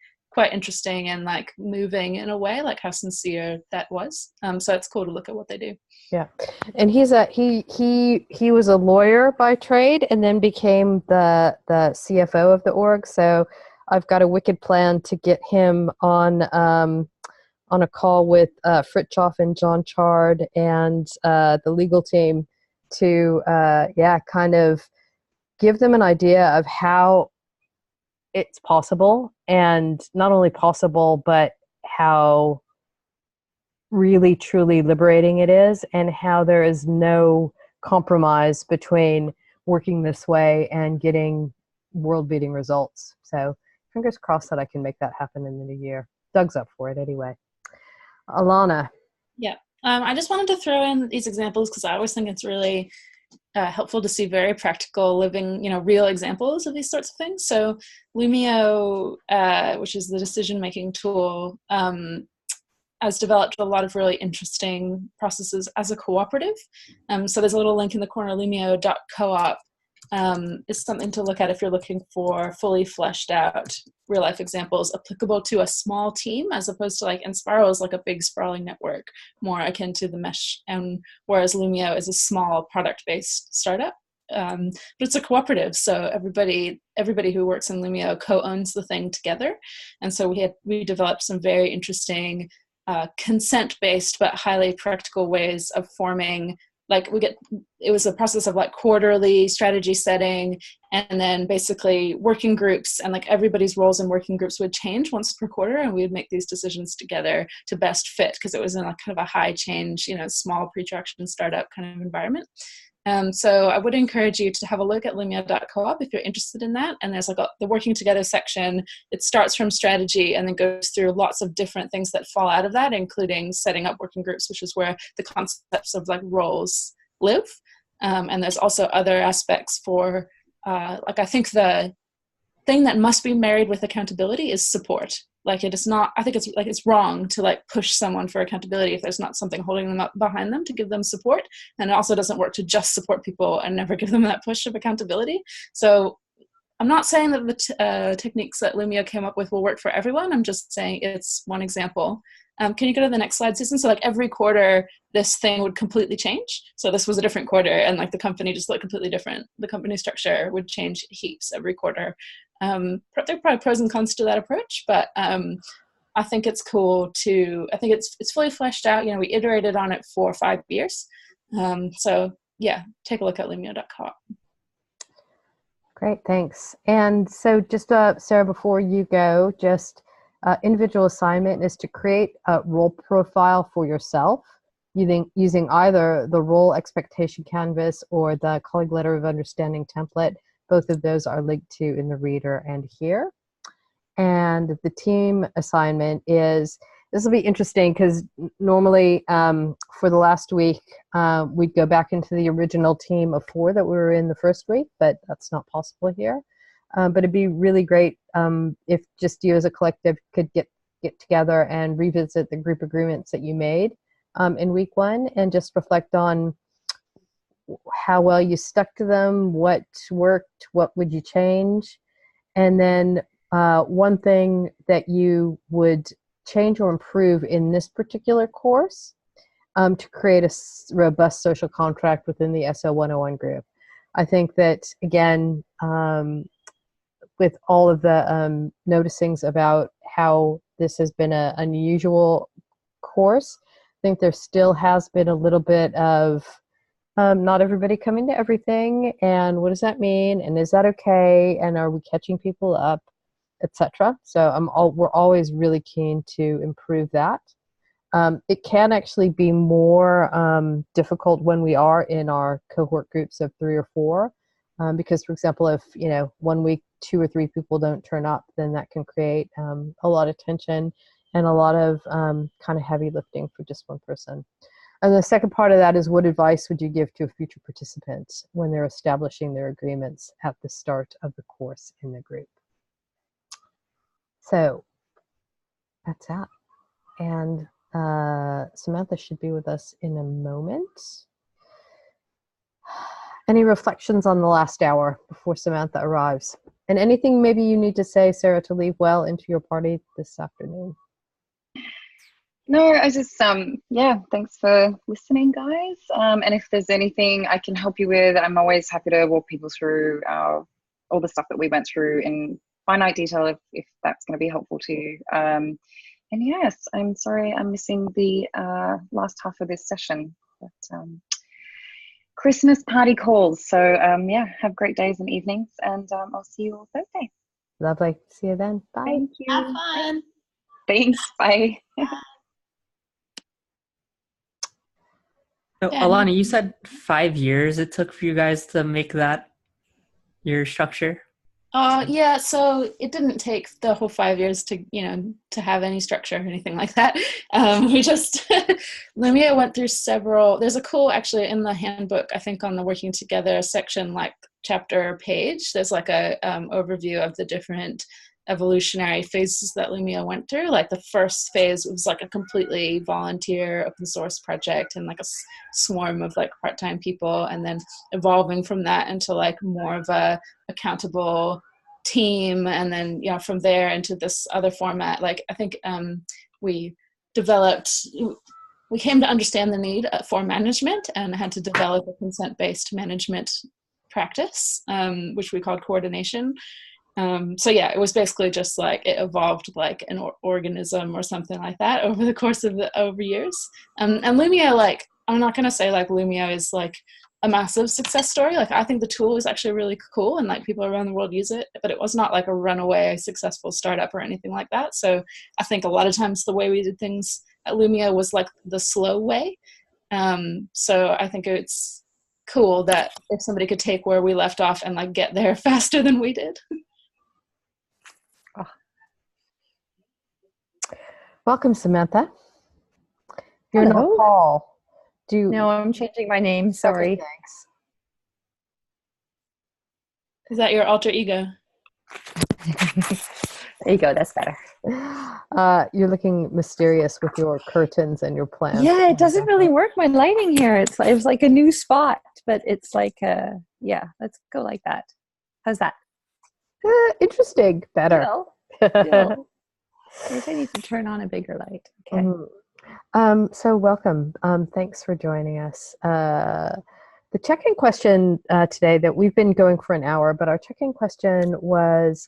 interesting and like moving in a way, like how sincere that was. So it's cool to look at what they do. Yeah, and he was a lawyer by trade, and then became the CFO of the org. So I've got a wicked plan to get him on a call with Fritjof and John Chard and the legal team to kind of give them an idea of how it's possible, and not only possible, but how really truly liberating it is, and how there is no compromise between working this way and getting world-beating results. So fingers crossed that I can make that happen in the new year. Doug's up for it anyway. Alana. Yeah, I just wanted to throw in these examples because I always think it's really helpful to see very practical, living, real examples of these sorts of things. So Lumio, which is the decision-making tool, has developed a lot of really interesting processes as a cooperative. So there's a little link in the corner, lumio.coop. Is something to look at if you're looking for fully fleshed out real life examples applicable to a small team, as opposed to like Inspiral is like a big sprawling network, more akin to the mesh, and whereas Lumio is a small product based startup. But it's a cooperative, so everybody who works in Lumio co-owns the thing together. And so we developed some very interesting consent-based but highly practical ways of forming, it was a process of like quarterly strategy setting, and then basically working groups, and like everybody's roles in working groups would change once per quarter, and we would make these decisions together to best fit, because it was in a kind of a high change, small pre-traction startup kind of environment. So I would encourage you to have a look at lumio.coop if you're interested in that. And there's like the working together section. It starts from strategy and then goes through lots of different things that fall out of that, including setting up working groups, which is where the concepts of like roles live. And there's also other aspects for, I think the thing that must be married with accountability is support. Like it is not, I think it's wrong to like push someone for accountability if there's not something holding them up behind them to give them support. And it also doesn't work to just support people and never give them that push of accountability. So I'm not saying that the techniques that Lumio came up with will work for everyone. I'm just saying it's one example. Can you go to the next slide, Susan? So like every quarter, this thing would completely change. So this was a different quarter, and like the company just looked completely different. The company structure would change heaps every quarter. There are probably pros and cons to that approach, but I think it's cool I think it's fully fleshed out. We iterated on it for 5 years. So yeah, take a look at lumio.coop. Great, thanks. And so just Sarah, before you go, just individual assignment is to create a role profile for yourself using either the role expectation canvas or the colleague letter of understanding template. Both of those are linked to in the reader and here. And the team assignment this will be interesting because normally for the last week, we'd go back into the original team of 4 that we were in the first week, but that's not possible here. But it'd be really great if just you as a collective could get together and revisit the group agreements that you made in week 1, and just reflect on how well you stuck to them, what worked, what would you change, and then one thing that you would change or improve in this particular course, to create a robust social contract within the SO101 group. I think that, again, with all of the noticings about how this has been an unusual course, I think there still has been a little bit of not everybody coming to everything, and what does that mean, and is that okay, and are we catching people up, etc. So we're always really keen to improve that. It can actually be more difficult when we are in our cohort groups of 3 or 4, because, for example, if 1 week 2 or 3 people don't turn up, then that can create a lot of tension and a lot of kind of heavy lifting for just one person. And the second part of that is, what advice would you give to a future participant when they're establishing their agreements at the start of the course in the group? So that's that. And Samantha should be with us in a moment. Any reflections on the last hour before Samantha arrives? And anything maybe you need to say, Sarah, to leave well into your party this afternoon? No, I just, thanks for listening, guys. And if there's anything I can help you with, I'm always happy to walk people through all the stuff that we went through in finite detail if that's going to be helpful to you. And yes, I'm sorry I'm missing the last half of this session, but Christmas party calls. So have great days and evenings, and I'll see you all Thursday. Lovely. See you then. Bye. Thank you. Have fun. Thanks. Bye. So, Alana, you said 5 years it took for you guys to make that your structure? Yeah, so it didn't take the whole 5 years to have any structure or anything like that. We just, Lumia went through several, there's a cool, actually, in the handbook, I think on the working together section, like chapter page, there's like a overview of the different evolutionary phases that Lumia went through. Like the first phase was like a completely volunteer open source project and like a swarm of like part-time people, and then evolving from that into like more of a accountable team, and then from there into this other format. Like I think we came to understand the need for management and had to develop a consent-based management practice, which we called coordination. It was basically just like it evolved like an organism or something like that over the course of over years. And Lumia, like, I'm not going to say like Lumia is like a massive success story. Like I think the tool is actually really cool and like people around the world use it, but it was not like a runaway successful startup or anything like that. So I think a lot of times the way we did things at Lumia was like the slow way. So I think it's cool that if somebody could take where we left off and like get there faster than we did. Welcome, Samantha. You're Hello. not Paul. No, I'm changing my name. Sorry. Okay, thanks. Is that your alter ego? There you go. That's better. You're looking mysterious with your curtains and your plants. Yeah, it doesn't really work. My lighting here. It was like a new spot, but it's like let's go like that. How's that? Interesting. Better. Still. Maybe I need to turn on a bigger light. Okay. So welcome. Thanks for joining us. The check-in question today, that we've been going for an hour, but our check-in question was,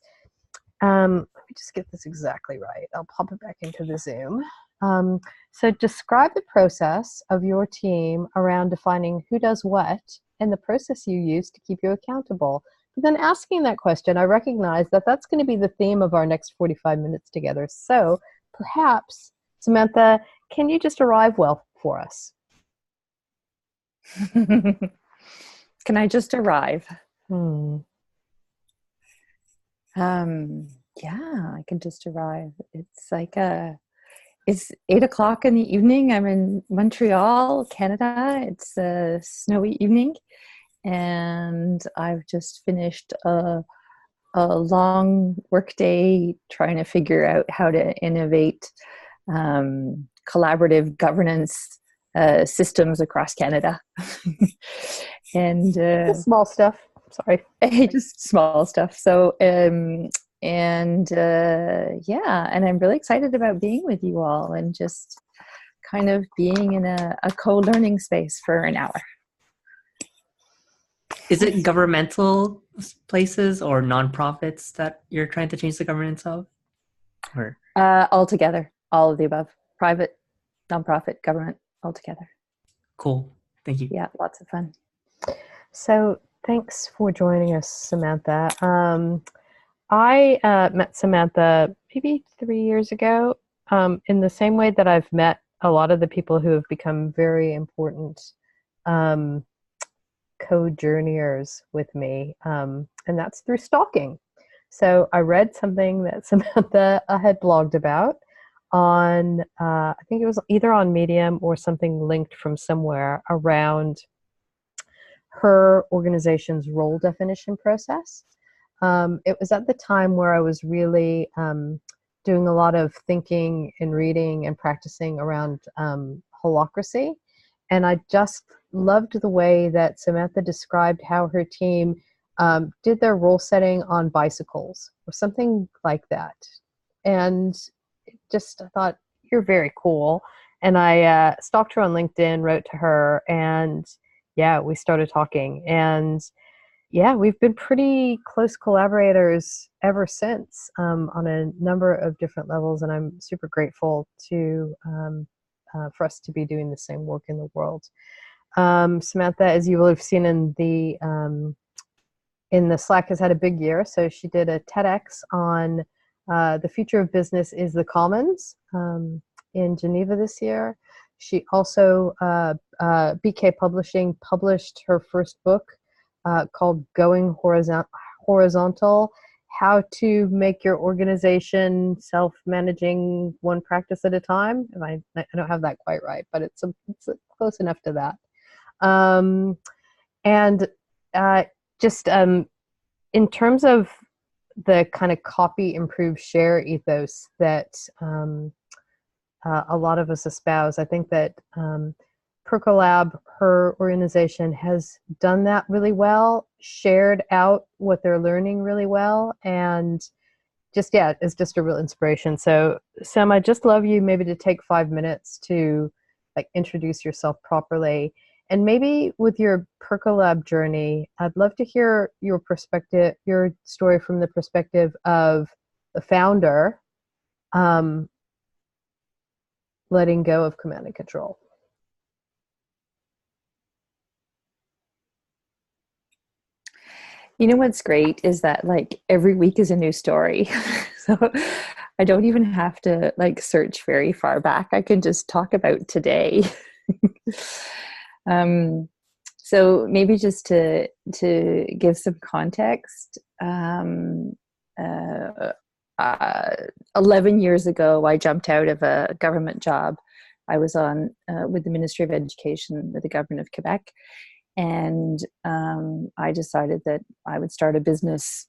let me just get this exactly right. I'll pop it back into the Zoom. So describe the process of your team around defining who does what and the process you use to keep you accountable. But then asking that question, I recognize that that's going to be the theme of our next 45 minutes together. So perhaps, Samantha, can you just arrive well for us? Can I just arrive? Yeah, I can just arrive. It's like it's 8:00 in the evening. I'm in Montreal, Canada. It's a snowy evening, and I've just finished a long work day trying to figure out how to innovate collaborative governance systems across Canada. And Just small stuff. Sorry. just small stuff. So and I'm really excited about being with you all and just kind of being in a co-learning space for an hour. Is it governmental places or nonprofits that you're trying to change the governance of? Or Altogether, all of the above. Private, nonprofit, government, altogether. cool. Thank you. Yeah, lots of fun. So thanks for joining us, Samantha. I met Samantha maybe 3 years ago, in the same way that I've met a lot of the people who have become very important co-journeyers with me, and that's through stalking. So I read something that Samantha had blogged about on, I think it was either on Medium or something linked from somewhere around her organization's role definition process. It was at the time where I was really doing a lot of thinking and reading and practicing around holacracy. And I just loved the way that Samantha described how her team did their role setting on bicycles or something like that. And just I thought, you're very cool. And I stalked her on LinkedIn, wrote to her, and yeah, we started talking. And yeah, we've been pretty close collaborators ever since, on a number of different levels. And I'm super grateful to for us to be doing the same work in the world. Samantha, as you will have seen in the Slack, has had a big year. So she did a TEDx on the future of business is the commons in Geneva this year. She also, BK Publishing published her first book called Going Horizontal, How to Make Your Organization Self-Managing One Practice at a Time. I don't have that quite right, but it's close enough to that. And just in terms of the kind of copy, improve, share ethos that a lot of us espouse, I think that Percolab, her organization, has done that really well, shared out what they're learning really well, and just, yeah, it's just a real inspiration. So Sam, I'd just love you maybe to take 5 minutes to like introduce yourself properly. And maybe with your Percolab journey, I'd love to hear your perspective, your story from the perspective of the founder, letting go of command and control. You know what's great is that like every week is a new story. So I don't even have to like search very far back. I can just talk about today. So maybe just to give some context, 11 years ago, I jumped out of a government job. I was on with the Ministry of Education with the government of Quebec. And I decided that I would start a business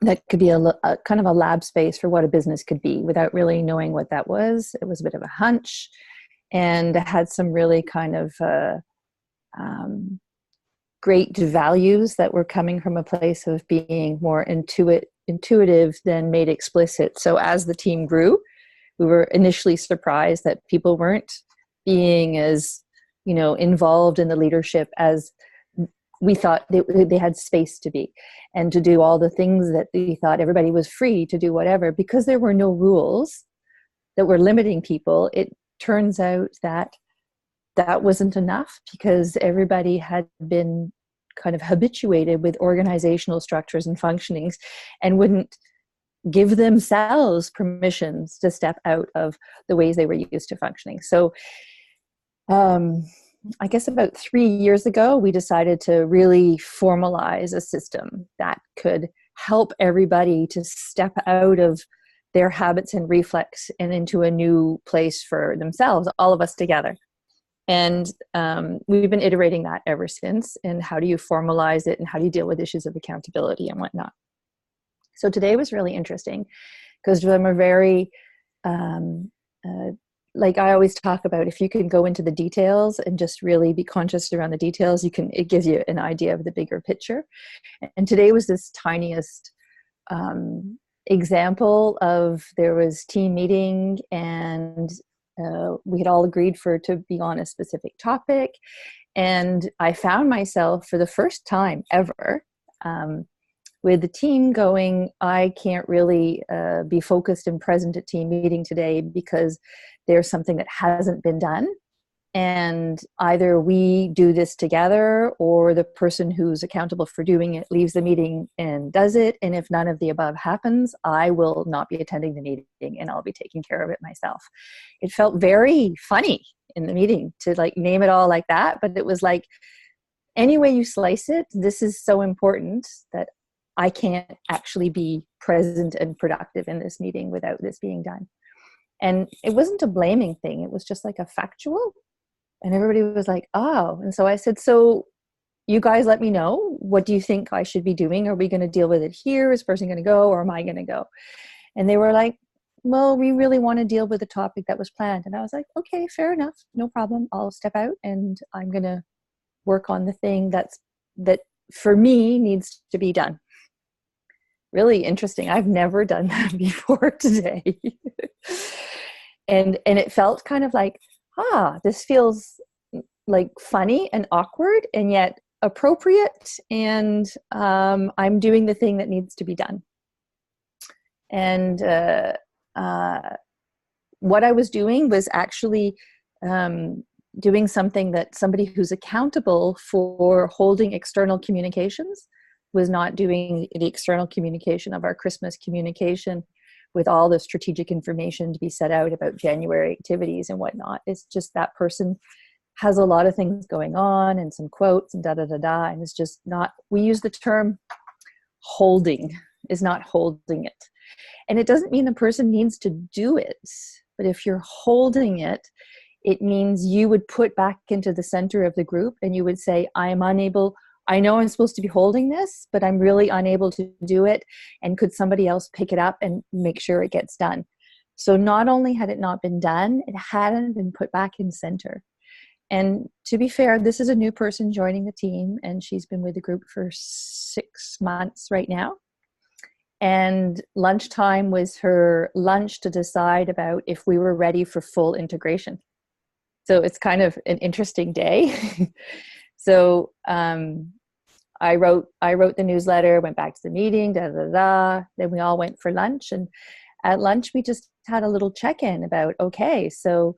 that could be a kind of a lab space for what a business could be without really knowing what that was. It was a bit of a hunch, and it had some really kind of great values that were coming from a place of being more intuitive than made explicit. So as the team grew, we were initially surprised that people weren't being as involved in the leadership as we thought they had space to be, and to do all the things that we thought everybody was free to do whatever, because there were no rules that were limiting people. It turns out that wasn't enough, because everybody had been kind of habituated with organizational structures and functionings and wouldn't give themselves permissions to step out of the ways they were used to functioning. So I guess about 3 years ago, we decided to really formalize a system that could help everybody to step out of their habits and reflex and into a new place for themselves, all of us together. And we've been iterating that ever since. And how do you formalize it, and how do you deal with issues of accountability and whatnot? So today was really interesting, because I'm a very like I always talk about, if you can go into the details and just really be conscious around the details, it gives you an idea of the bigger picture. And today was this tiniest example of, there was team meeting, and we had all agreed to be on a specific topic. And I found myself for the first time ever with the team going, I can't really be focused and present at team meeting today because there's something that hasn't been done. And either we do this together or the person who's accountable for doing it leaves the meeting and does it. And if none of the above happens, I will not be attending the meeting and I'll be taking care of it myself. It felt very funny in the meeting to like name it all like that. But it was like, any way you slice it, this is so important that I can't actually be present and productive in this meeting without this being done. And it wasn't a blaming thing. It was just like a factual. And everybody was like, oh. And so I said, so you guys let me know. What do you think I should be doing? Are we going to deal with it here? Is the person going to go or am I going to go? And they were like, well, we really want to deal with the topic that was planned. And I was like, okay, fair enough. No problem. I'll step out and I'm going to work on the thing that for me needs to be done. Really interesting. I've never done that before today. and it felt kind of like, this feels like funny and awkward and yet appropriate. And I'm doing the thing that needs to be done. And what I was doing was actually doing something that somebody who's accountable for holding external communications was not doing. The external communication of our Christmas communication with all the strategic information to be set out about January activities and whatnot. It's just that person has a lot of things going on and some quotes and da-da-da-da. And it's just not, we use the term holding, is not holding it. And it doesn't mean the person needs to do it. But if you're holding it, it means you would put back into the center of the group and you would say, I am unable, I know I'm supposed to be holding this, but I'm really unable to do it. And could somebody else pick it up and make sure it gets done? So not only had it not been done, it hadn't been put back in center. And to be fair, this is a new person joining the team and she's been with the group for 6 months right now. And lunchtime was her lunch to decide about if we were ready for full integration. So it's kind of an interesting day. So I wrote the newsletter, went back to the meeting, Then we all went for lunch. And at lunch, we just had a little check-in about, okay, so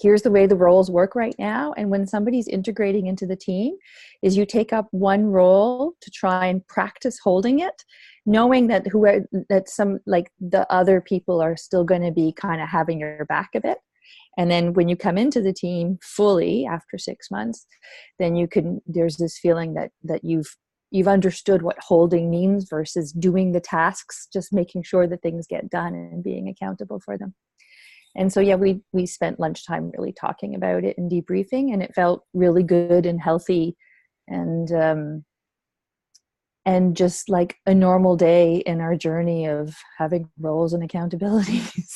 here's the way the roles work right now. And when somebody's integrating into the team is you take up one role to try and practice holding it, knowing that some like the other people are still going to be kind of having your back a bit. And then when you come into the team fully after 6 months, then there's this feeling that you've understood what holding means versus doing the tasks, just making sure that things get done and being accountable for them. And so, yeah, we spent lunchtime really talking about it and debriefing, and it felt really good and healthy and just like a normal day in our journey of having roles and accountabilities.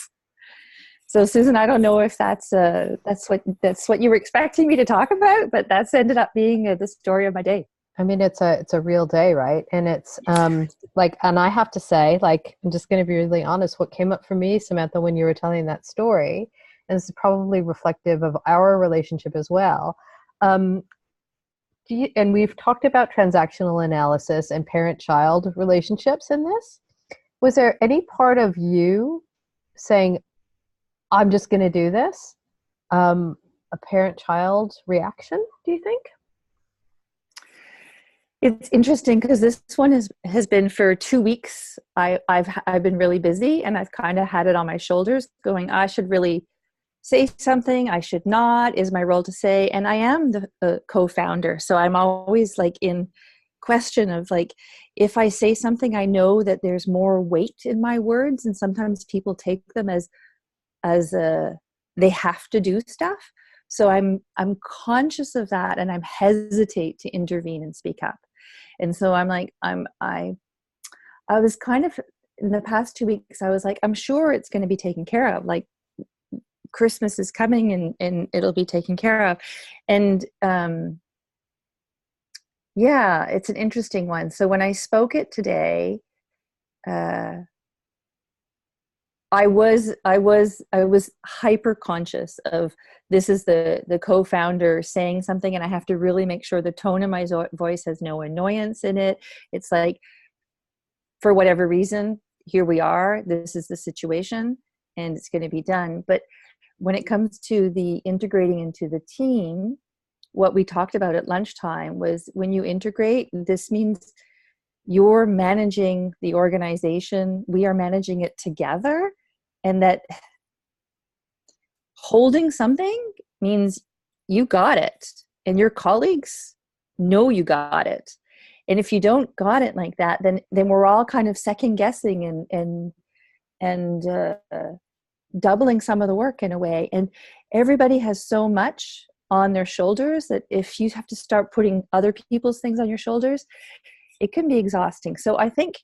So, Susan, I don't know if that's what you were expecting me to talk about, but that's ended up being the story of my day. I mean, it's a real day, right? And it's like, and I have to say, like, I'm just going to be really honest. What came up for me, Samantha, when you were telling that story, and this is probably reflective of our relationship as well. And we've talked about transactional analysis and parent-child relationships in this. Was there any part of you saying, I'm just going to do this? A parent-child reaction, do you think? It's interesting because this one has been for 2 weeks. I've been really busy and I've kind of had it on my shoulders going, I should really say something. I should not, is my role to say. And I am the co-founder. So I'm always like in question of like, if I say something, I know that there's more weight in my words. And sometimes people take them as they have to do stuff. So I'm conscious of that and I'm hesitate to intervene and speak up. And so I'm like, I was kind of, in the past 2 weeks, I was like, I'm sure it's going to be taken care of. Like Christmas is coming and it'll be taken care of. And yeah, it's an interesting one. So when I spoke it today, I was hyper conscious of, this is the co-founder saying something, and I have to really make sure the tone of my voice has no annoyance in it. It's like, for whatever reason, here we are, this is the situation, and it's going to be done. But when it comes to the integrating into the team, what we talked about at lunchtime was, when you integrate, this means you're managing the organization, we are managing it together, and that holding something means you got it, and your colleagues know you got it. And if you don't got it like that, then we're all kind of second guessing and doubling some of the work in a way. And everybody has so much on their shoulders that if you have to start putting other people's things on your shoulders, it can be exhausting. So I think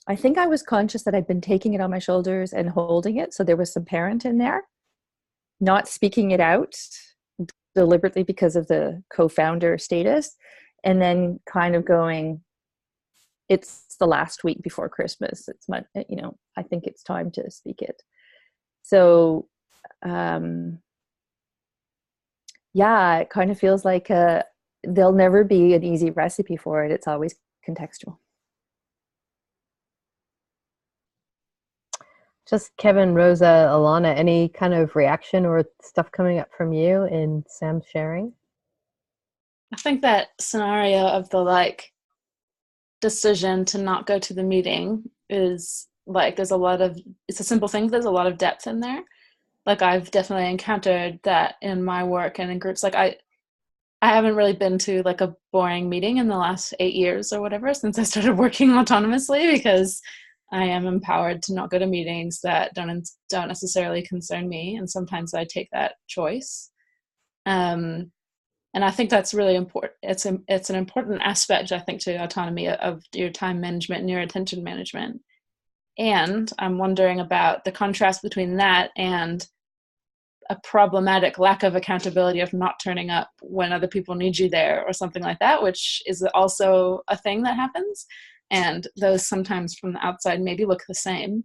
I was conscious that I'd been taking it on my shoulders and holding it. So there was some parent in there, not speaking it out deliberately because of the co-founder status, and then kind of going, it's the last week before Christmas. It's my, I think it's time to speak it. So, yeah, it kind of feels like there'll never be an easy recipe for it. It's always contextual. Just Kevin, Rosa, Alana, any kind of reaction or stuff coming up from you in Sam's sharing? I think that scenario of the decision to not go to the meeting is it's a simple thing. There's a lot of depth in there. I've definitely encountered that in my work and in groups. I haven't really been to a boring meeting in the last 8 years or whatever since I started working autonomously, because I am empowered to not go to meetings that don't necessarily concern me, and sometimes I take that choice. And I think that's really important. It's an important aspect, I think, to autonomy of your time management and your attention management. And I'm wondering about the contrast between that and a problematic lack of accountability of not turning up when other people need you there or something like that, which is also a thing that happens. And those sometimes from the outside maybe look the same.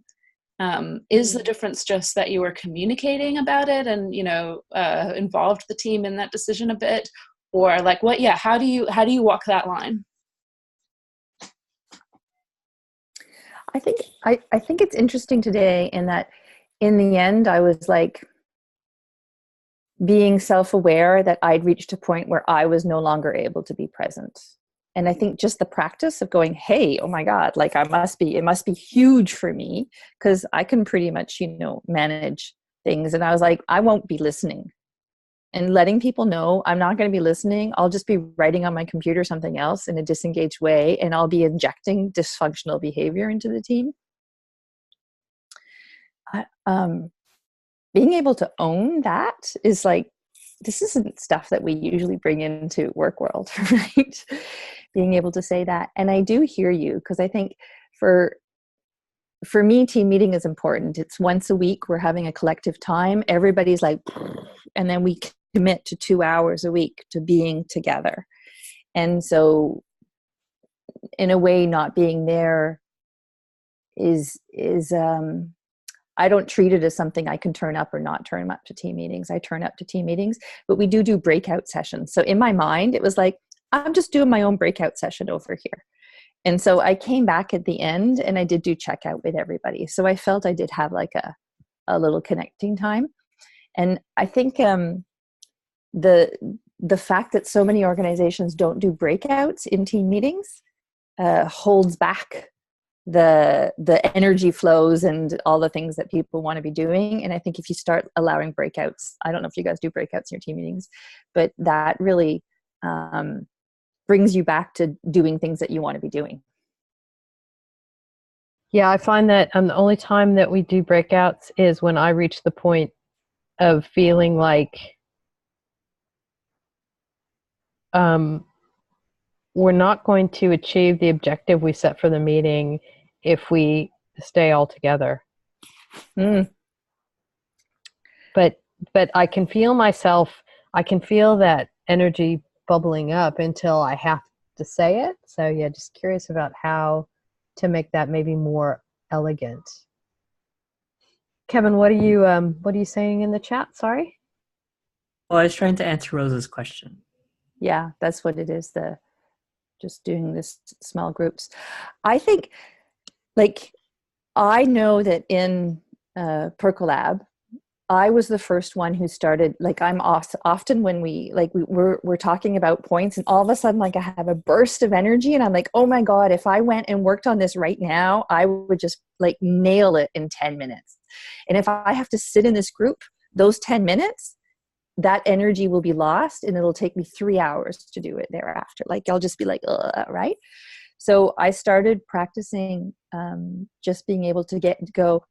Is the difference just that you were communicating about it and, involved the team in that decision a bit? Or how do you walk that line? I think it's interesting today in that, in the end, I was being self-aware that I'd reached a point where I was no longer able to be present. And I think just the practice of going, hey, oh my God, it must be huge for me, because I can pretty much, manage things. And I was like, I won't be listening, and letting people know I'm not going to be listening. I'll just be writing on my computer something else in a disengaged way, and I'll be injecting dysfunctional behavior into the team. Being able to own that is this isn't stuff that we usually bring into work world, right? Being able to say that. And I do hear you, because I think for me, team meeting is important. It's once a week. We're having a collective time. Everybody's and then we commit to 2 hours a week to being together. And so in a way, not being there is I don't treat it as something I can turn up or not turn up to team meetings. I turn up to team meetings, but we do breakout sessions. So in my mind, it was I'm just doing my own breakout session over here. And so I came back at the end and I did do checkout with everybody. So I felt I did have a little connecting time. And I think the fact that so many organizations don't do breakouts in team meetings holds back the energy flows and all the things that people want to be doing. And I think if you start allowing breakouts, I don't know if you guys do breakouts in your team meetings, but that really brings you back to doing things that you want to be doing. Yeah, I find that the only time that we do breakouts is when I reach the point of feeling we're not going to achieve the objective we set for the meeting if we stay all together. But I can feel that energy bubbling up until I have to say it. So yeah, just curious about how to make that maybe more elegant. Kevin, what are you saying in the chat? Sorry. Well, I was trying to answer Rose's question. Yeah, that's what it is. Just doing this small groups. I think, like, I know that in Percolab, I was the first one who started, like, I'm often when we're talking about points, and all of a sudden, like, I have a burst of energy and I'm like, oh my God, if I went and worked on this right now, I would just like nail it in 10 minutes. And if I have to sit in this group, those 10 minutes, that energy will be lost and it'll take me 3 hours to do it thereafter. Like, I'll just be like, right? So I started practicing just being able to go,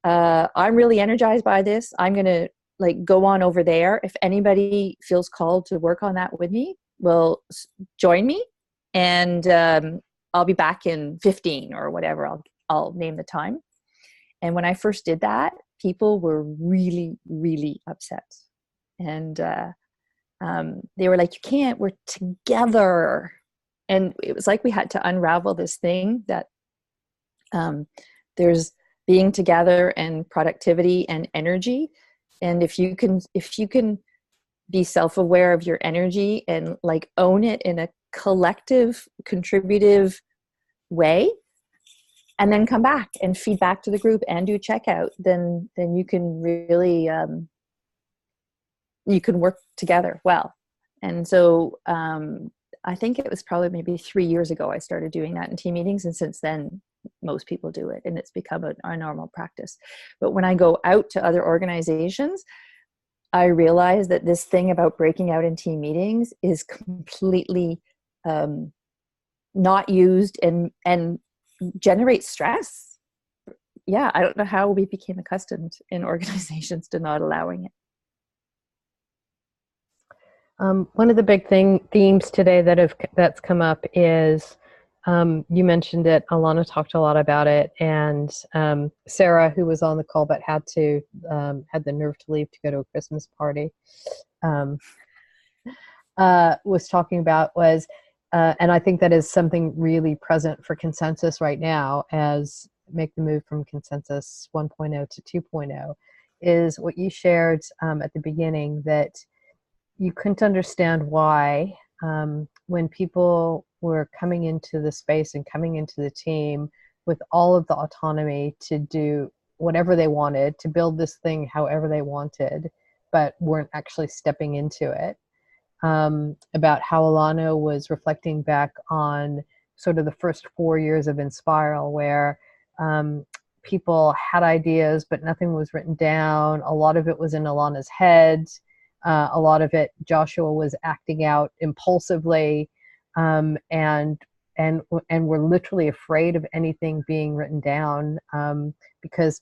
I'm really energized by this. I'm going to like go on over there. If anybody feels called to work on that with me, will join me, and I'll be back in 15 or whatever. I'll name the time. And when I first did that, people were really, really upset. And they were like, you can't, we're together. And it was like we had to unravel this thing that there's being together and productivity and energy. And if you can be self-aware of your energy and like own it in a collective, contributive way, and then come back and feed back to the group and do checkout, then you can really you can work together well. And so I think it was probably maybe 3 years ago I started doing that in team meetings, and since then most people do it, and it's become a normal practice. But when I go out to other organizations, I realize that this thing about breaking out in team meetings is completely not used and generates stress. Yeah, I don't know how we became accustomed in organizations to not allowing it. One of the big themes today that's come up is, you mentioned it, Alana talked a lot about it, and Sarah, who was on the call but had the nerve to leave to go to a Christmas party, was talking about and I think that is something really present for Consensus right now, as make the move from Consensus 1.0 to 2.0, is what you shared at the beginning, that you couldn't understand why when people were coming into the space and coming into the team with all of the autonomy to do whatever they wanted, to build this thing however they wanted, but weren't actually stepping into it. About how Alana was reflecting back on sort of the first 4 years of Inspiral, where people had ideas, but nothing was written down. A lot of it was in Alana's head. A lot of it, Joshua was acting out impulsively, and we're literally afraid of anything being written down, because,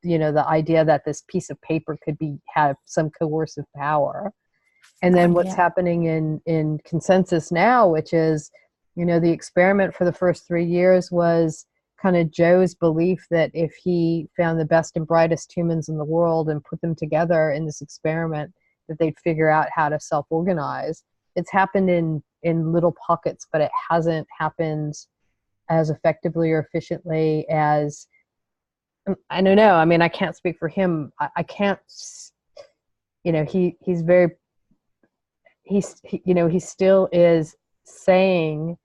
you know, the idea that this piece of paper could have some coercive power. And then what's happening in Consensus now, which is, you know, the experiment for the first 3 years was kind of Joe's belief that if he found the best and brightest humans in the world and put them together in this experiment, that they'd figure out how to self-organize. It's happened in little pockets, but it hasn't happened as effectively or efficiently as, I don't know. I mean, I can't speak for him. I can't, you know, he still is saying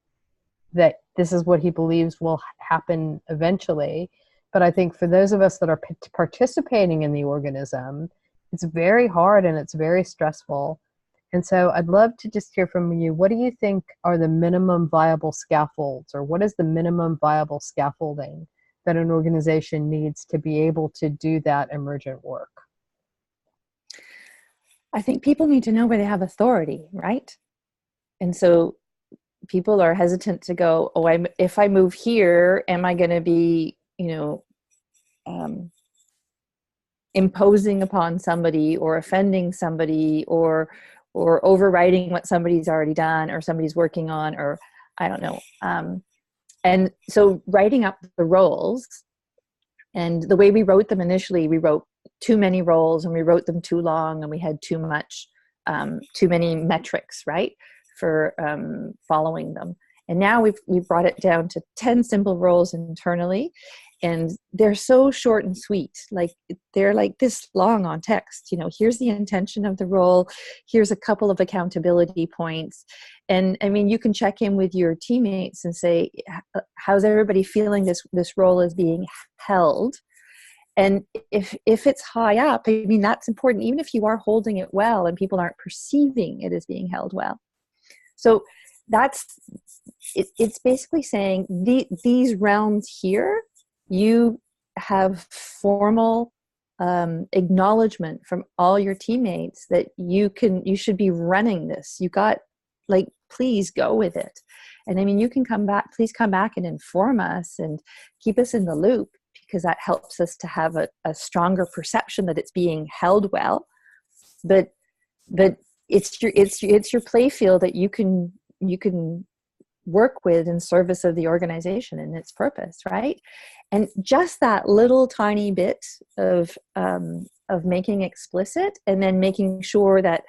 that this is what he believes will happen eventually. But I think for those of us that are participating in the organism, it's very hard and it's very stressful. And so I'd love to just hear from you. What do you think are the minimum viable scaffolds, or what is the minimum viable scaffolding that an organization needs to be able to do that emergent work? I think people need to know where they have authority, right? And so people are hesitant to go, if I move here, am I going to be, imposing upon somebody or offending somebody or overriding what somebody's already done or somebody's working on, or I don't know. And so writing up the roles, and the way we wrote them initially, we wrote too many roles and we wrote them too long and we had too many metrics, right, for following them. And now we've brought it down to 10 simple roles internally, and they're so short and sweet. Like they're like this long on text. Here's the intention of the role. Here's a couple of accountability points. And I mean, you can check in with your teammates and say, how's everybody feeling this role is being held? And if it's high up, I mean, that's important, even if you are holding it well and people aren't perceiving it as being held well. So it's basically saying these realms here, you have formal acknowledgement from all your teammates that you should be running this. You got, like, please go with it. And I mean, please come back and inform us and keep us in the loop, because that helps us to have a stronger perception that it's being held well. But it's your play field that you can work with in service of the organization and its purpose, right? And just that little tiny bit of making explicit, and then making sure that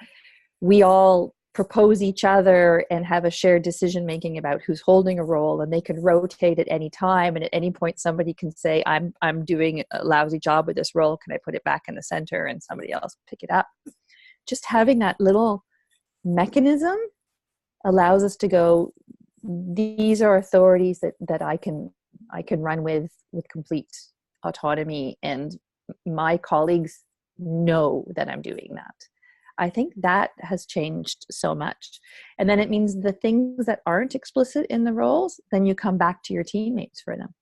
we all propose each other and have a shared decision making about who's holding a role, and they can rotate at any time, and at any point somebody can say, I'm doing a lousy job with this role, can I put it back in the center, and somebody else pick it up. Just having that little mechanism allows us to go, these are authorities that I can run with complete autonomy, and my colleagues know that I'm doing that. I think that has changed so much. And then it means the things that aren't explicit in the roles, then you come back to your teammates for them.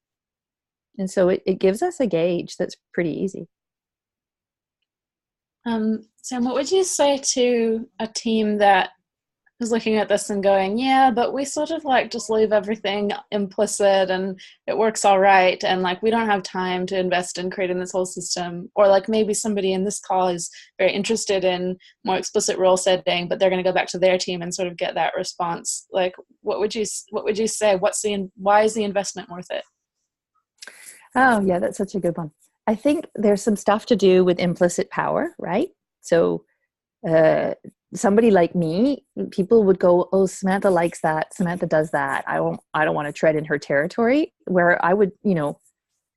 And so it gives us a gauge that's pretty easy. Sam, what would you say to a team that is looking at this and going, yeah, but we sort of like just leave everything implicit and it works all right, and like we don't have time to invest in creating this whole system? Or like maybe somebody in this call is very interested in more explicit role setting, but they're going to go back to their team and sort of get that response. Like what would you say? Why is the investment worth it? Oh yeah, that's such a good one. I think there's some stuff to do with implicit power, right? So somebody like me, people would go, oh, Samantha likes that, Samantha does that, I don't want to tread in her territory. Where I would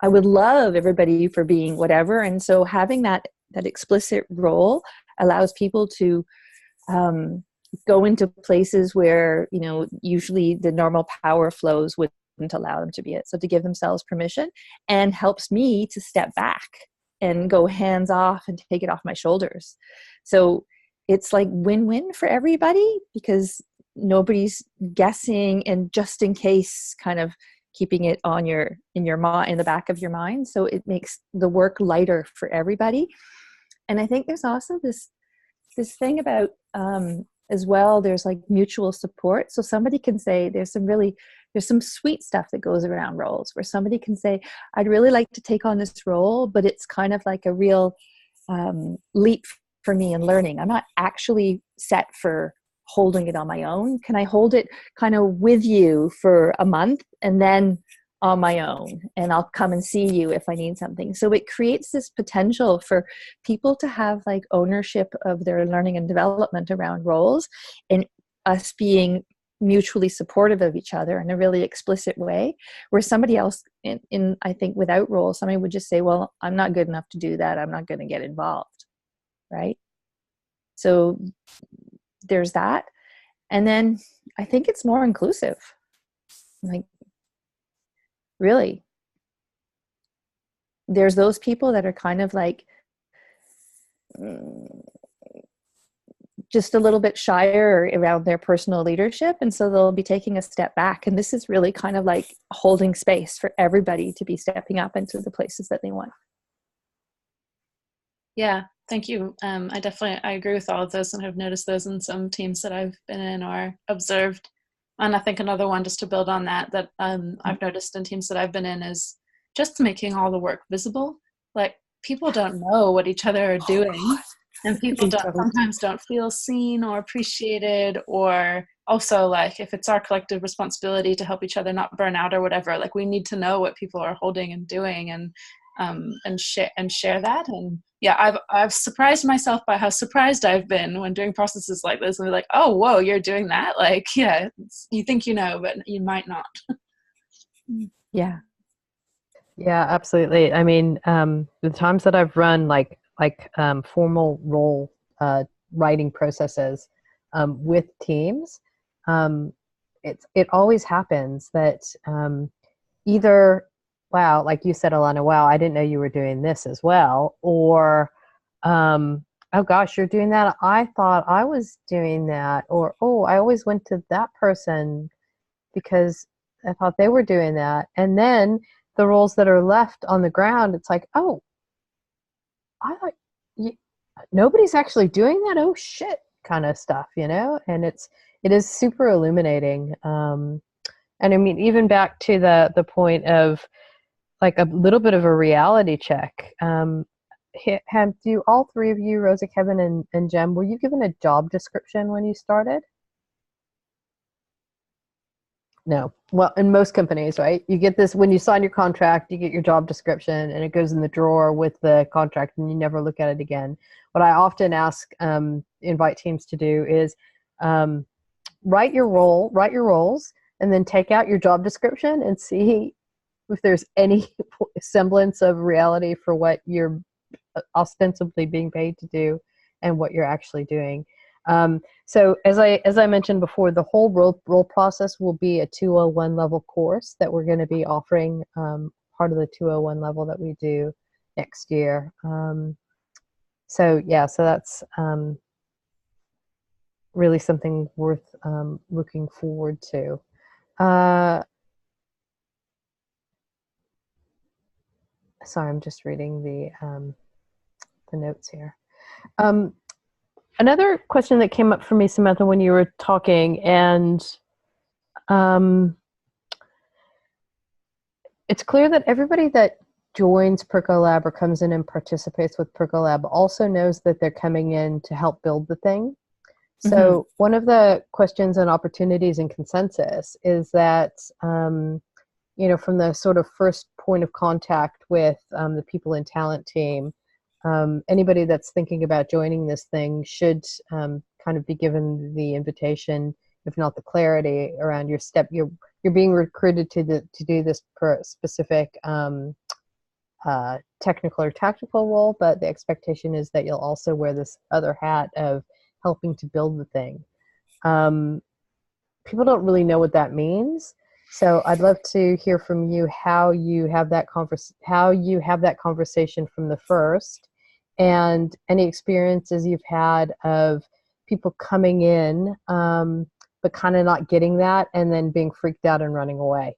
love everybody for being whatever. And so having that explicit role allows people to go into places where, usually the normal power flows wouldn't allow them to be it. So to give themselves permission, and helps me to step back and go hands off and take it off my shoulders. So it's like win-win for everybody, because nobody's guessing and just in case kind of keeping it on in the back of your mind. So it makes the work lighter for everybody. And I think there's also this thing about as well, there's like mutual support. So somebody can say, there's some sweet stuff that goes around roles, where somebody can say, I'd really like to take on this role, but it's kind of like a real leap for me in learning. I'm not actually set for holding it on my own. Can I hold it kind of with you for a month and then on my own, and I'll come and see you if I need something. So it creates this potential for people to have like ownership of their learning and development around roles, and us being mutually supportive of each other in a really explicit way, where somebody else in I think without roles, somebody would just say, well, I'm not good enough to do that, I'm not going to get involved. Right? So there's that. And then I think it's more inclusive. Like, really, there's those people that are kind of like just a little bit shyer around their personal leadership, and so they'll be taking a step back, and this is really kind of like holding space for everybody to be stepping up into the places that they want. Yeah, thank you. I agree with all of those, and have noticed those in some teams that I've been in or observed. And I think another one, just to build on that I've noticed in teams that I've been in, is just making all the work visible. Like, people don't know what each other are doing, and people sometimes don't feel seen or appreciated, or also like if it's our collective responsibility to help each other not burn out or whatever, like we need to know what people are holding and doing, and share that. And I've surprised myself by how surprised I've been when doing processes like this, and be like, oh, whoa, you're doing that? Like, yeah, you think you know, but you might not. Yeah. Yeah, absolutely. I mean, the times that I've run formal role writing processes with teams, it always happens that either, wow, like you said, Alana, wow, I didn't know you were doing this as well, or oh gosh, you're doing that. I thought I was doing that, or oh, I always went to that person because I thought they were doing that, and then the roles that are left on the ground, it's like, oh, I thought you, nobody's actually doing that. Oh shit, kind of stuff, you know. And it is super illuminating. And I mean, even back to the point of like a little bit of a reality check. Have you, all three of you, Rosa, Kevin, and Jem, were you given a job description when you started? No. Well, in most companies, right? You get this when you sign your contract, you get your job description and it goes in the drawer with the contract and you never look at it again. What I often ask, invite teams to do is write your roles, and then take out your job description and see if there's any semblance of reality for what you're ostensibly being paid to do and what you're actually doing. So as I mentioned before, the whole role process will be a 201 level course that we're going to be offering, part of the 201 level that we do next year. So that's really something worth looking forward to. Sorry, I'm just reading the notes here. Another question that came up for me, Samantha, when you were talking, and it's clear that everybody that joins Percolab or comes in and participates with Percolab also knows that they're coming in to help build the thing. So one of the questions and opportunities in consensus is that, from the sort of first point of contact with the people in talent team, anybody that's thinking about joining this thing should kind of be given the invitation, if not the clarity around your step. You're being recruited to do this per specific technical or tactical role, but the expectation is that you'll also wear this other hat of helping to build the thing. People don't really know what that means. So I'd love to hear from you how you have that conversation from the first, and any experiences you've had of people coming in but kind of not getting that and then being freaked out and running away.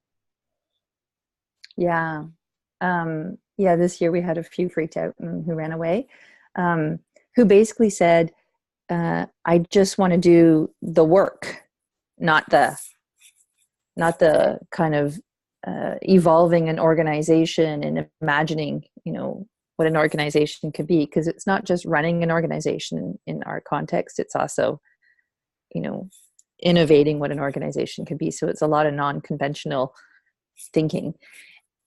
Yeah. This year we had a few freaked out and who ran away, who basically said, I just want to do the work, not the kind of evolving an organization and imagining, what an organization could be, because it's not just running an organization in our context, it's also, innovating what an organization could be. So it's a lot of non-conventional thinking.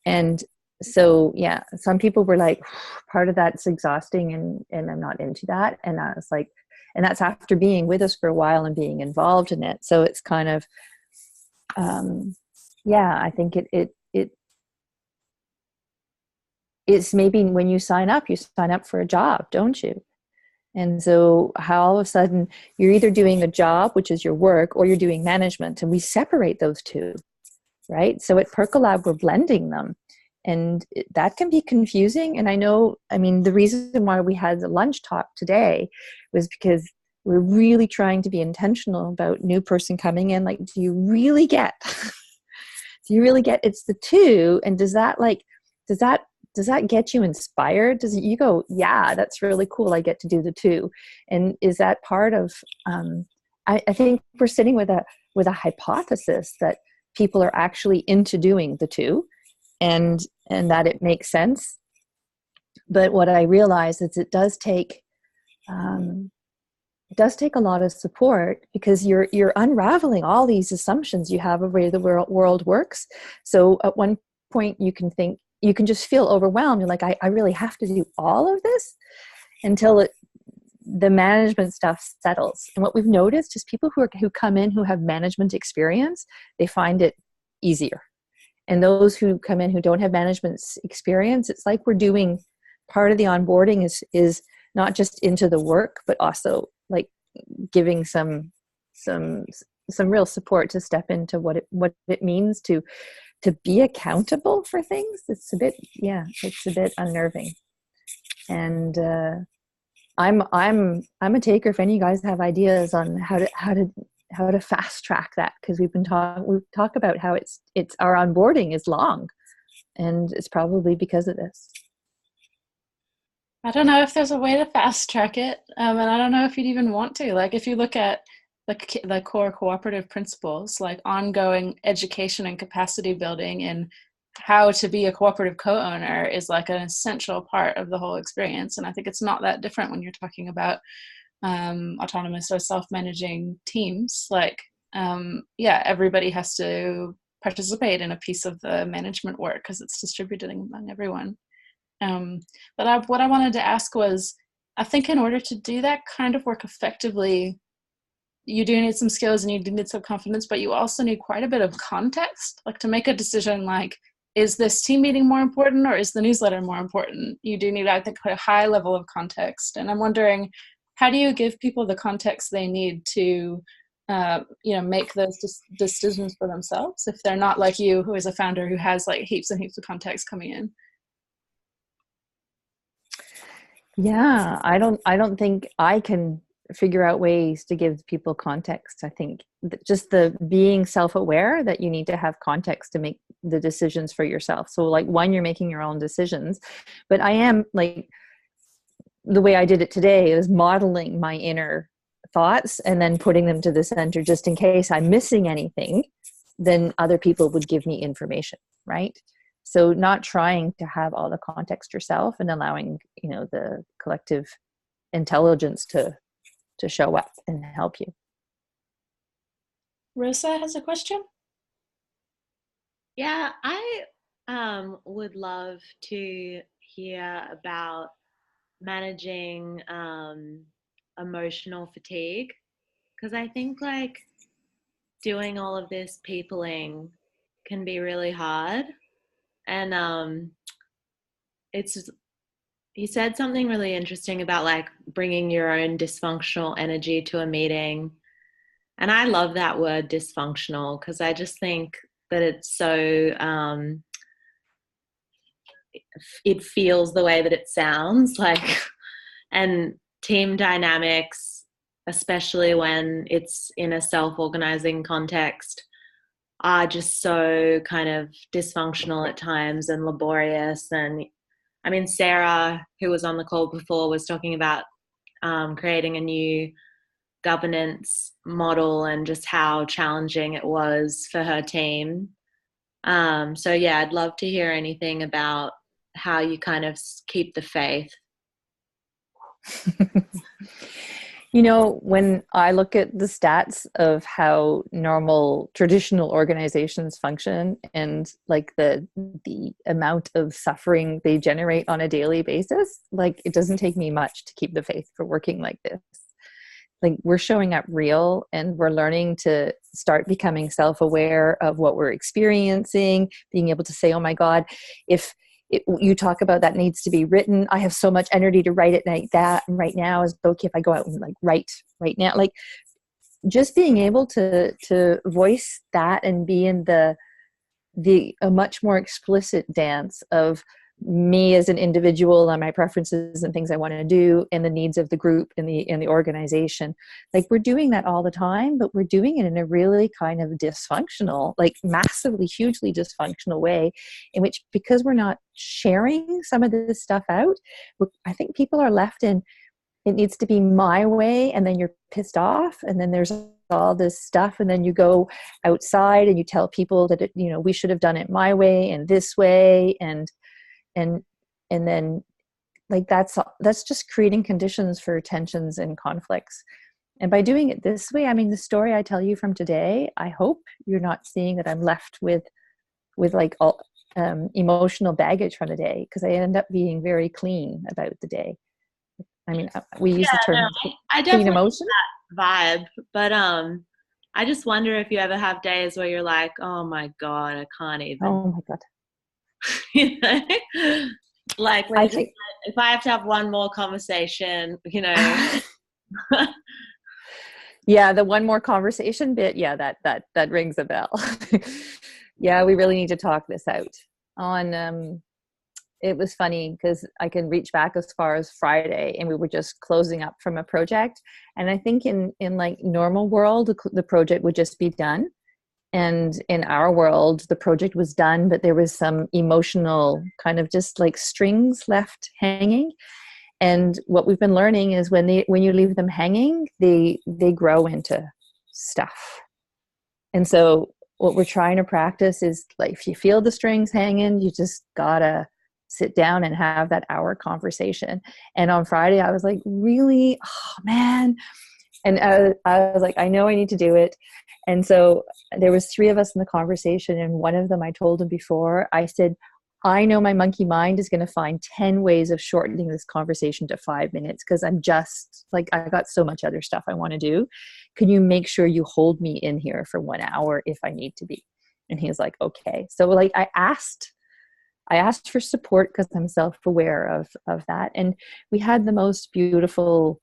And so, some people were like, part of that's exhausting and I'm not into that. And I was like, and that's after being with us for a while and being involved in it. So it's kind of, I think it's maybe when you sign up for a job, don't you? And so how all of a sudden you're either doing a job, which is your work, or you're doing management, and we separate those two, right? So at Percolab, we're blending them, and that can be confusing. And the reason why we had the lunch talk today was because we're really trying to be intentional about new person coming in. Like, do you really get it's the two? And does that get you inspired? Does you go, yeah, that's really cool, I get to do the two? And is that part of, I think we're sitting with a hypothesis that people are actually into doing the two, and that it makes sense. But what I realize is it does take a lot of support, because you're unraveling all these assumptions you have of where the world works. So at one point you can just feel overwhelmed. You're like, I really have to do all of this. the management stuff settles. And what we've noticed is people who come in who have management experience, they find it easier. And those who come in who don't have management experience, it's like we're doing part of the onboarding is not just into the work, but also like giving some real support to step into what it means to be accountable for things. It's a bit unnerving. And I'm a taker if any of you guys have ideas on how to fast track that, because we talk about how it's our onboarding is long, and it's probably because of this. I don't know if there's a way to fast track it, and I don't know if you'd even want to. Like, if you look at the core cooperative principles, like ongoing education and capacity building and how to be a cooperative co-owner is like an essential part of the whole experience. And I think it's not that different when you're talking about autonomous or self-managing teams. Like, everybody has to participate in a piece of the management work because it's distributed among everyone. But what I wanted to ask was, I think in order to do that kind of work effectively, you do need some skills and you do need some confidence, but you also need quite a bit of context, like to make a decision like, is this team meeting more important or is the newsletter more important? You do need, I think, a high level of context. And I'm wondering, how do you give people the context they need to make those decisions for themselves if they're not like you, who is a founder who has like heaps and heaps of context coming in? Yeah, I don't think I can figure out ways to give people context. I think just the being self-aware that you need to have context to make the decisions for yourself. So like, one, you're making your own decisions, but I am like, the way I did it today is modeling my inner thoughts and then putting them to the center just in case I'm missing anything, then other people would give me information, right? So not trying to have all the context yourself and allowing, the collective intelligence to show up and help you. Rosa has a question. Yeah, I would love to hear about managing emotional fatigue, because I think like doing all of this peopling can be really hard. And you said something really interesting about like bringing your own dysfunctional energy to a meeting. And I love that word dysfunctional, because I just think that it's so, it feels the way that it sounds like, and team dynamics, especially when it's in a self-organizing context, are just so kind of dysfunctional at times and laborious. And I mean, Sarah, who was on the call before, was talking about creating a new governance model and just how challenging it was for her team. So yeah, I'd love to hear anything about how you kind of keep the faith. When I look at the stats of how normal traditional organizations function and like the amount of suffering they generate on a daily basis, like it doesn't take me much to keep the faith for working like this. Like, we're showing up real and we're learning to start becoming self-aware of what we're experiencing, being able to say, oh my God, you talk about that needs to be written. I have so much energy to write it like that. And right now is okay if I go out and like write right now, like just being able to voice that and be in a much more explicit dance of me as an individual and my preferences and things I want to do and the needs of the group and the organization. Like, we're doing that all the time, but we're doing it in a really kind of dysfunctional, like massively, hugely dysfunctional way, in which, because we're not sharing some of this stuff out, I think people are left in, it needs to be my way, and then you're pissed off, and then there's all this stuff, and then you go outside and you tell people that we should have done it my way and this way, and then like that's just creating conditions for tensions and conflicts. And by doing it this way, I mean, the story I tell you from today, I hope you're not seeing that I'm left with like all emotional baggage from the day, because I end up being very clean about the day. I mean, we use the term No, I clean definitely emotion. vibe, but I just wonder if you ever have days where you're like, oh my god, I can't even. Oh my God. You know? Like when I you're just think, like, if I have to have one more conversation, you know. yeah, the one more conversation bit, yeah, that rings a bell. Yeah, we really need to talk this out. On it was funny because I can reach back as far as Friday, and we were just closing up from a project. And I think in like normal world, the project would just be done. And in our world, the project was done, but there was some emotional kind of just like strings left hanging. And what we've been learning is when you leave them hanging, they grow into stuff. And so what we're trying to practice is, like, if you feel the strings hanging, you just gotta sit down and have that hour conversation. And on Friday, I was like, really? Oh, man. And I was like, I know I need to do it. And so there was 3 of us in the conversation, and one of them, I told him before, I said, I know my monkey mind is going to find 10 ways of shortening this conversation to 5 minutes, because I'm just like, I got so much other stuff I want to do. Can you make sure you hold me in here for 1 hour if I need to be? And he was like, okay. So like I asked for support because I'm self-aware of that. And we had the most beautiful,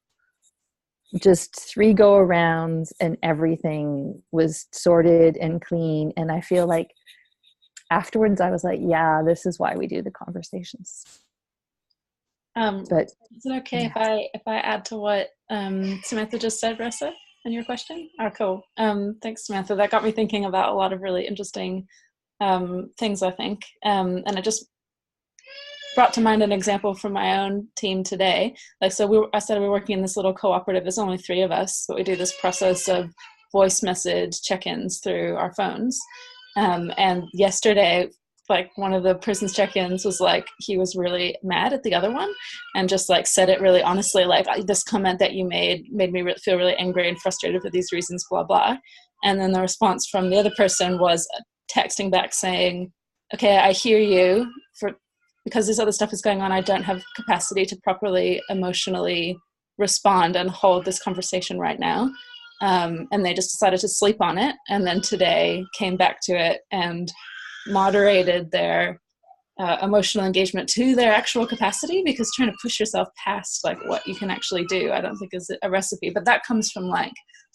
just 3 go-arounds, and everything was sorted and clean. And I feel like afterwards I was like, yeah, this is why we do the conversations. But is it okay if I add to what Samantha just said, Ressa, on your question? Oh, cool. Thanks, Samantha. That got me thinking about a lot of really interesting things, I think. And it just brought to mind an example from my own team today. Like, so I said we're working in this little cooperative. There's only 3 of us, but we do this process of voice message check-ins through our phones. And yesterday, like, one of the person's check-ins was like, he was really mad at the other one, and just like said it really honestly, like, this comment that you made me feel really angry and frustrated for these reasons, blah blah. And then the response from the other person was texting back saying, okay, I hear you, because this other stuff is going on, I don't have capacity to properly emotionally respond and hold this conversation right now. And they just decided to sleep on it, and then today came back to it and moderated their emotional engagement to their actual capacity, because trying to push yourself past like what you can actually do, I don't think is a recipe. But that comes from like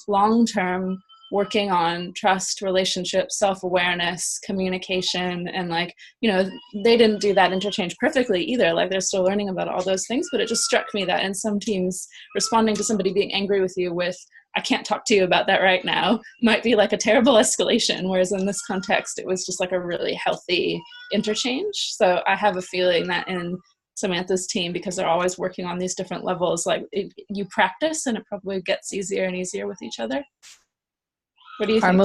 long-term working on trust, relationships, self-awareness, communication, and like, you know, they didn't do that interchange perfectly either. Like, they're still learning about all those things, but it just struck me that in some teams, responding to somebody being angry with you with, I can't talk to you about that right now, might be like a terrible escalation. Whereas in this context, it was just like a really healthy interchange. So I have a feeling that in Samantha's team, because they're always working on these different levels, like you practice and it probably gets easier and easier with each other. What do you think?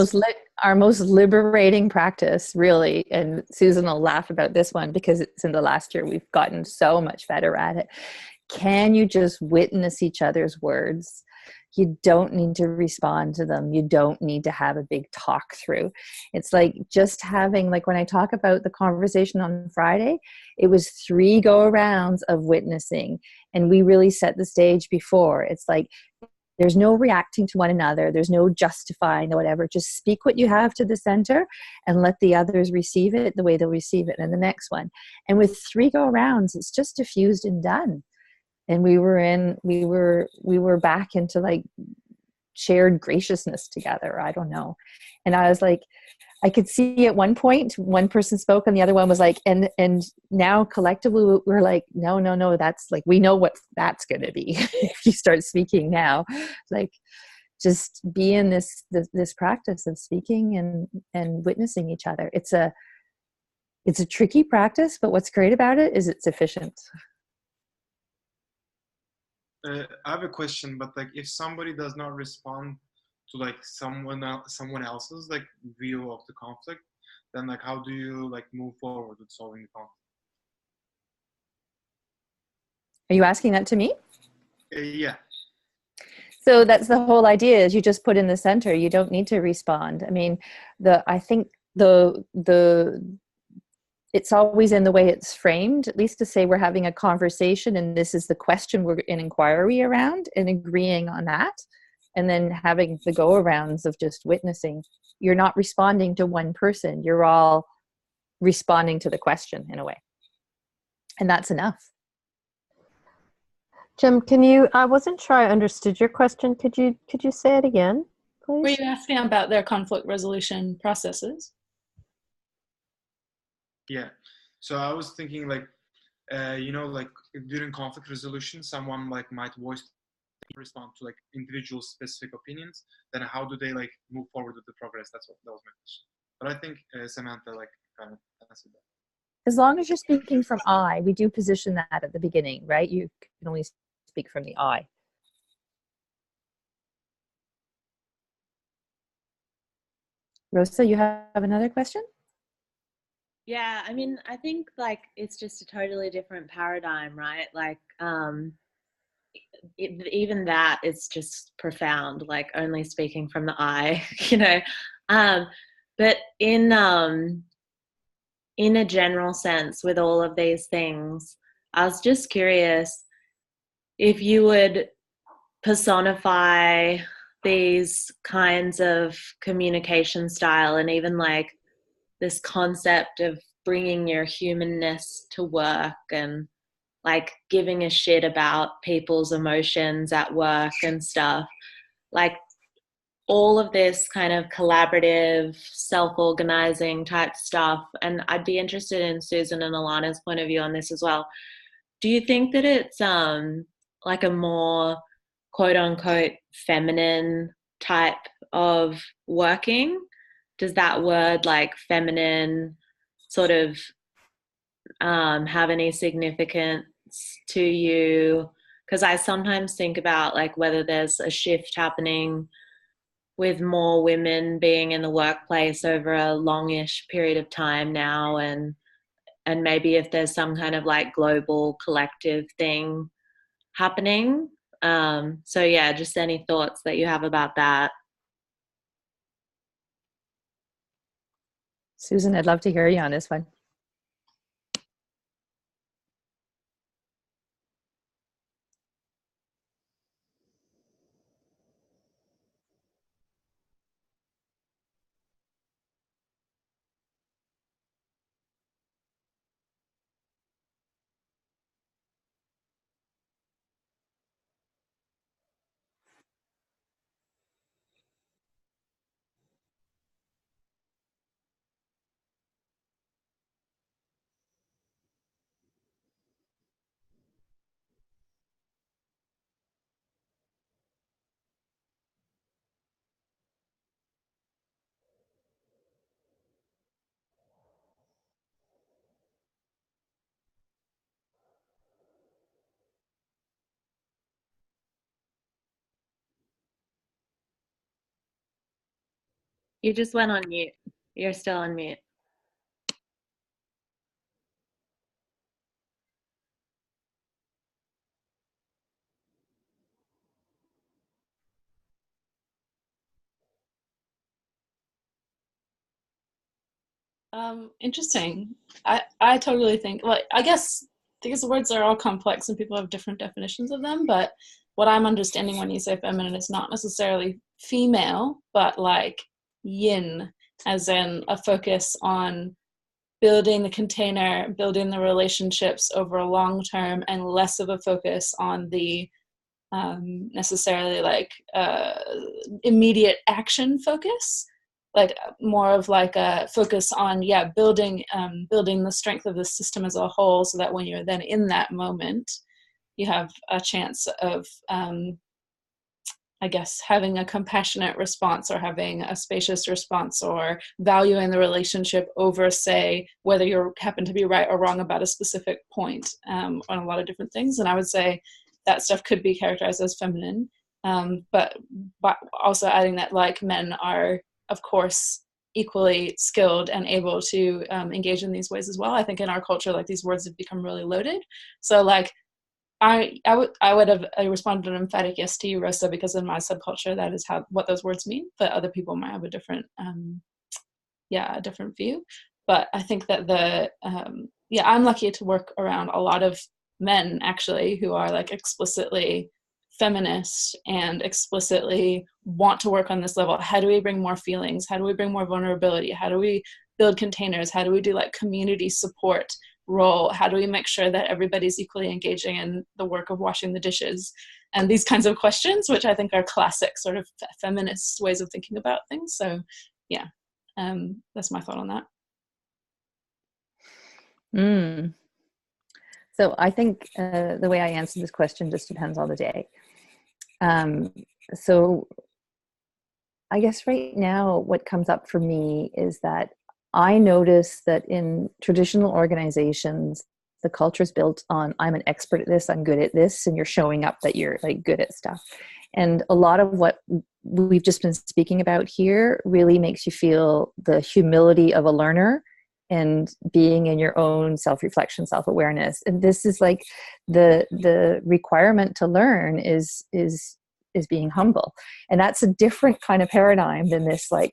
Our most liberating practice, really, and Susan will laugh about this one because it's in the last year we've gotten so much better at it. Can you just witness each other's words? You don't need to respond to them. You don't need to have a big talk through. It's like just having, like when I talk about the conversation on Friday, it was 3 go-arounds of witnessing, and we really set the stage before. It's like, there's no reacting to one another. There's no justifying or whatever. Just speak what you have to the center and let the others receive it the way they'll receive it in the next one. And with 3 go-arounds, it's just diffused and done. And we were back into like shared graciousness together. I don't know. And I was like, I could see at one point, one person spoke and the other one was like, and now collectively we're like, no, that's like, we know what that's going to be. If you start speaking now, like, just be in this practice of speaking and witnessing each other. It's a tricky practice, but what's great about it is it's efficient. I have a question, but like, if somebody does not respond to like someone else's like view of the conflict, then like how do you like move forward with solving the conflict? Are you asking that to me? Yeah. So that's the whole idea, is you just put in the center. You don't need to respond. I mean, I think the it's always in the way it's framed, at least to say we're having a conversation and this is the question we're in inquiry around, and agreeing on that, and then having the go arounds of just witnessing. You're not responding to one person, you're all responding to the question in a way, and that's enough. Jim, can you, I wasn't sure I understood your question. Could you say it again, please? Were you asking about their conflict resolution processes? Yeah. So I was thinking like, like during conflict resolution, someone like might respond to like individual specific opinions. Then how do they like move forward with the progress? That was my question. But I think Samantha like kind of answered that. As long as you're speaking from I, we do position that at the beginning, right? You can only speak from the I. Rosa, you have another question? Yeah, I mean, I think like it's just a totally different paradigm, right? Like, even that is just profound, like only speaking from the I, but in a general sense with all of these things, I was just curious if you would personify these kinds of communication style, and even like this concept of bringing your humanness to work, and like giving a shit about people's emotions at work and stuff, like all of this kind of collaborative, self-organizing type stuff. And I'd be interested in Susan and Alana's point of view on this as well. Do you think that it's like a more quote unquote feminine type of working? Does that word like feminine sort of have any significance to you? Because I sometimes think about like whether there's a shift happening with more women being in the workplace over a longish period of time now, and maybe if there's some kind of like global collective thing happening. So yeah, just any thoughts that you have about that. Susan, I'd love to hear you on this one. You just went on mute. You're still on mute. Interesting. I totally think, like, I guess these words are all complex and people have different definitions of them, but what I'm understanding when you say feminine is not necessarily female, but like yin, as in a focus on building the container, building the relationships over a long term, and less of a focus on the necessarily like immediate action focus, like more of like a focus on building the strength of the system as a whole, so that when you're then in that moment you have a chance of I guess having a compassionate response, or having a spacious response, or valuing the relationship over, say, whether you happen to be right or wrong about a specific point on a lot of different things. And I would say that stuff could be characterized as feminine, but also adding that like men are, of course, equally skilled and able to engage in these ways as well. I think in our culture, like these words have become really loaded. So like I would have responded an emphatic yes to you, Rosa, because in my subculture that is what those words mean. But other people might have a different a different view. But I think that I'm lucky to work around a lot of men actually who are like explicitly feminist and explicitly want to work on this level. How do we bring more feelings? How do we bring more vulnerability? How do we build containers? How do we do like community support role? How do we make sure that everybody's equally engaging in the work of washing the dishes? And these kinds of questions, which I think are classic sort of feminist ways of thinking about things. So yeah, that's my thought on that. So I think the way I answer this question just depends on the day. So I guess right now what comes up for me is that I notice that in traditional organizations, the culture is built on, I'm an expert at this, I'm good at this, and you're showing up that you're like good at stuff. And a lot of what we've just been speaking about here really makes you feel the humility of a learner and being in your own self-reflection, self-awareness. And this is like the requirement to learn is being humble. And that's a different kind of paradigm than this, like,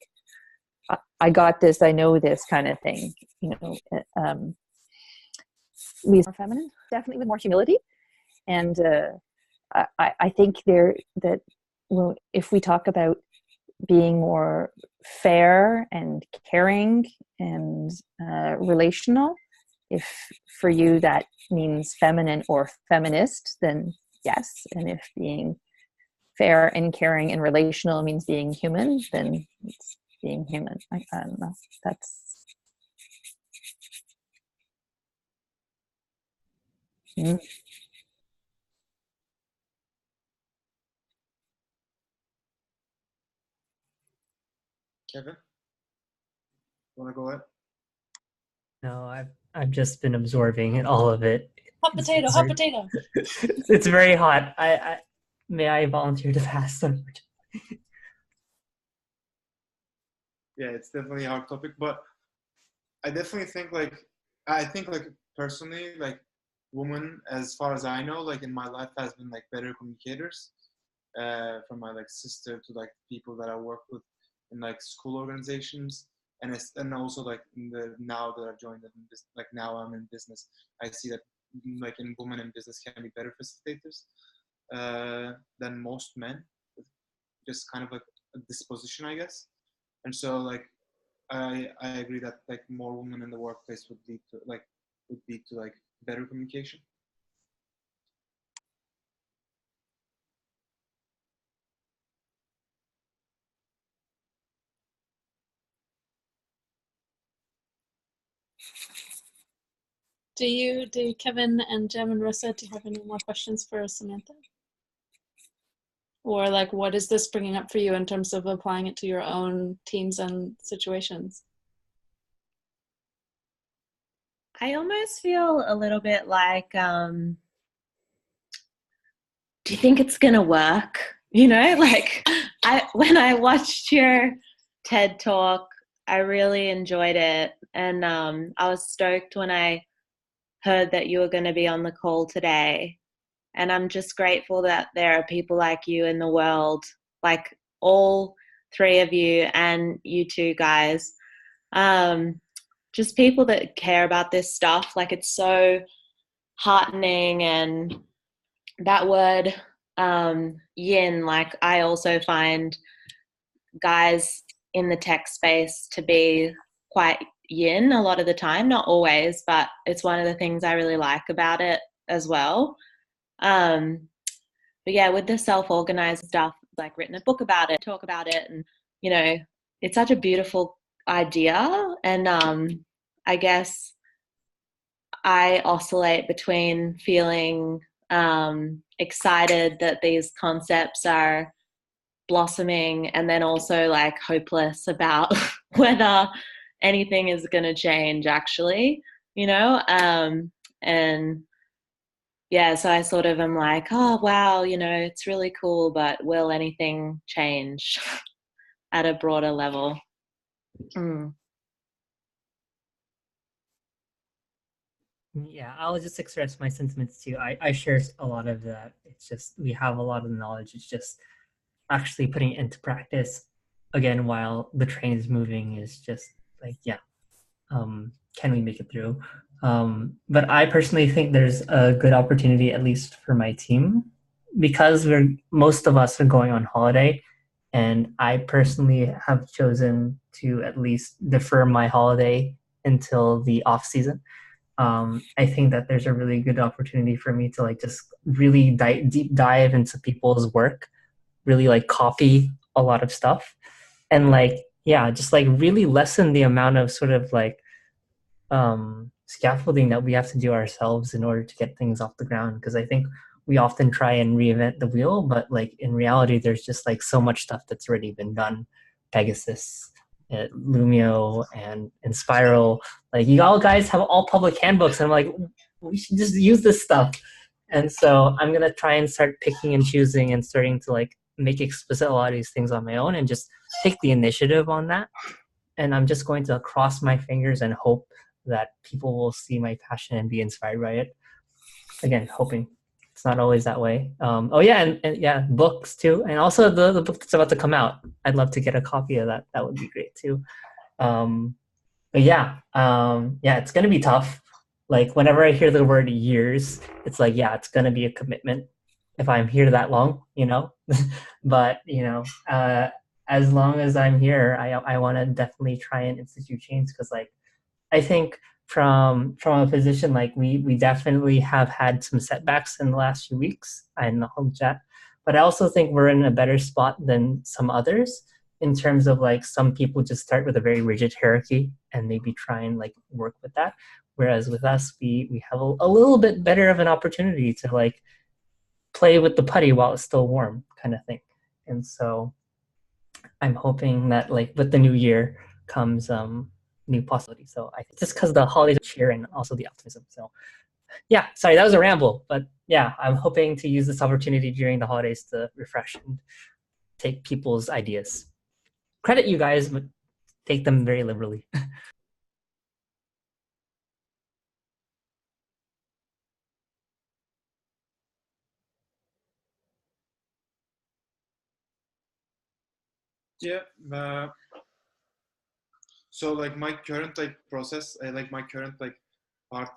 I got this, I know this kind of thing. You know, we more feminine, definitely with more humility. And I think that well, if we talk about being more fair and caring and relational, if for you that means feminine or feminist, then yes. And if being fair and caring and relational means being human, then it's being human. I don't know. That's Kevin, want to go ahead? No, I've just been absorbing all of it. Hot potato, hot potato. It's very hot. I may I volunteer to pass them? Yeah, it's definitely a hard topic, but I definitely think like personally, like, women, as far as I know, like in my life, has been like better communicators. From my like sister to like people that I work with in like school organizations, and also like now that I've joined in this, like now I'm in business, I see that like in women in business can be better facilitators than most men. Just kind of like a disposition, I guess. And so like I agree that like more women in the workplace would lead to like better communication. Do Kevin and Jem and Rissa, do you have any more questions for Samantha? Or like, what is this bringing up for you in terms of applying it to your own teams and situations? I almost feel a little bit like, do you think it's gonna work? You know, like when I watched your TED talk, I really enjoyed it, and I was stoked when I heard that you were going to be on the call today. And I'm just grateful that there are people like you in the world, like all three of you and you two guys, just people that care about this stuff. Like, it's so heartening. And that word yin, like, I also find guys in the tech space to be quite yin a lot of the time, not always, but it's one of the things I really like about it as well. But yeah, with the self-organized stuff, like written a book about it, talk about it, and you know, it's such a beautiful idea. And I guess I oscillate between feeling excited that these concepts are blossoming and then also like hopeless about whether anything is going to change actually, you know. And yeah, so I sort of am like, oh wow, you know, it's really cool, but will anything change at a broader level? Yeah, I'll just express my sentiments too. I share a lot of that. It's just we have a lot of knowledge. It's just actually putting it into practice again while the train is moving is just like, yeah, can we make it through? But I personally think there's a good opportunity, at least for my team, because most of us are going on holiday, and I personally have chosen to at least defer my holiday until the off season. I think that there's a really good opportunity for me to like just really deep dive into people's work, really like copy a lot of stuff, and like yeah, just like really lessen the amount of sort of like scaffolding that we have to do ourselves in order to get things off the ground. Because I think we often try and reinvent the wheel, but like in reality, there's just like so much stuff that's already been done. Pegasus, Lumio, and Spiral. Like you all guys have all public handbooks, and I'm like, we should just use this stuff. And so I'm gonna try and start picking and choosing and starting to like make explicit a lot of these things on my own and just take the initiative on that. And I'm just going to cross my fingers and hope that people will see my passion and be inspired by it. Again, hoping. It's not always that way. Oh yeah, and yeah, books too, and also the book that's about to come out. I'd love to get a copy of that. That would be great too. But yeah, yeah, it's gonna be tough. Like whenever I hear the word years, it's like yeah, it's gonna be a commitment if I'm here that long, you know. But you know, as long as I'm here, I want to definitely try and institute change because like I think from a position like we definitely have had some setbacks in the last few weeks in the home chat, but I also think we're in a better spot than some others in terms of like some people just start with a very rigid hierarchy and maybe try and like work with that, whereas with us we have a little bit better of an opportunity to like play with the putty while it's still warm kind of thing. And so I'm hoping that like with the new year comes new possibilities. So I think just because the holidays cheer and also the optimism. So yeah, sorry, that was a ramble, but yeah, I'm hoping to use this opportunity during the holidays to refresh and take people's ideas. Credit you guys, but take them very liberally. Yeah. So like my current like process, like my current like part,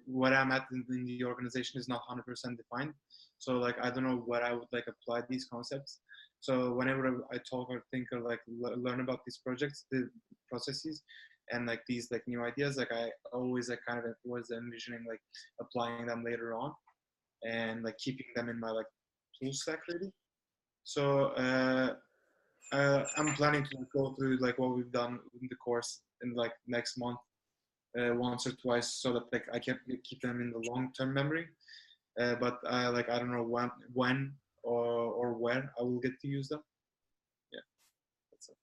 where I'm at in the organization is not 100% defined. So like I don't know where I would like apply these concepts. So whenever I talk or think or like learn about these projects, the processes, and like these like new ideas, like I always like kind of was envisioning like applying them later on, and like keeping them in my like tool stack really. So I'm planning to go through like what we've done in the course in like next month, once or twice, so that like I can keep them in the long-term memory. But like I don't know when or where I will get to use them. Yeah, that's it.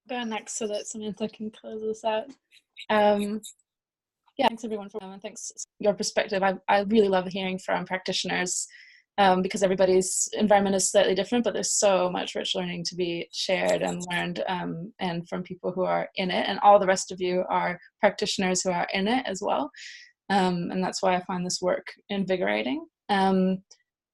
Go next so that Samantha can close us out. Yeah, thanks everyone for them, and thanks for your perspective. I really love hearing from practitioners because everybody's environment is slightly different, but there's so much rich learning to be shared and learned, and from people who are in it, and all the rest of you are practitioners who are in it as well. And that's why I find this work invigorating.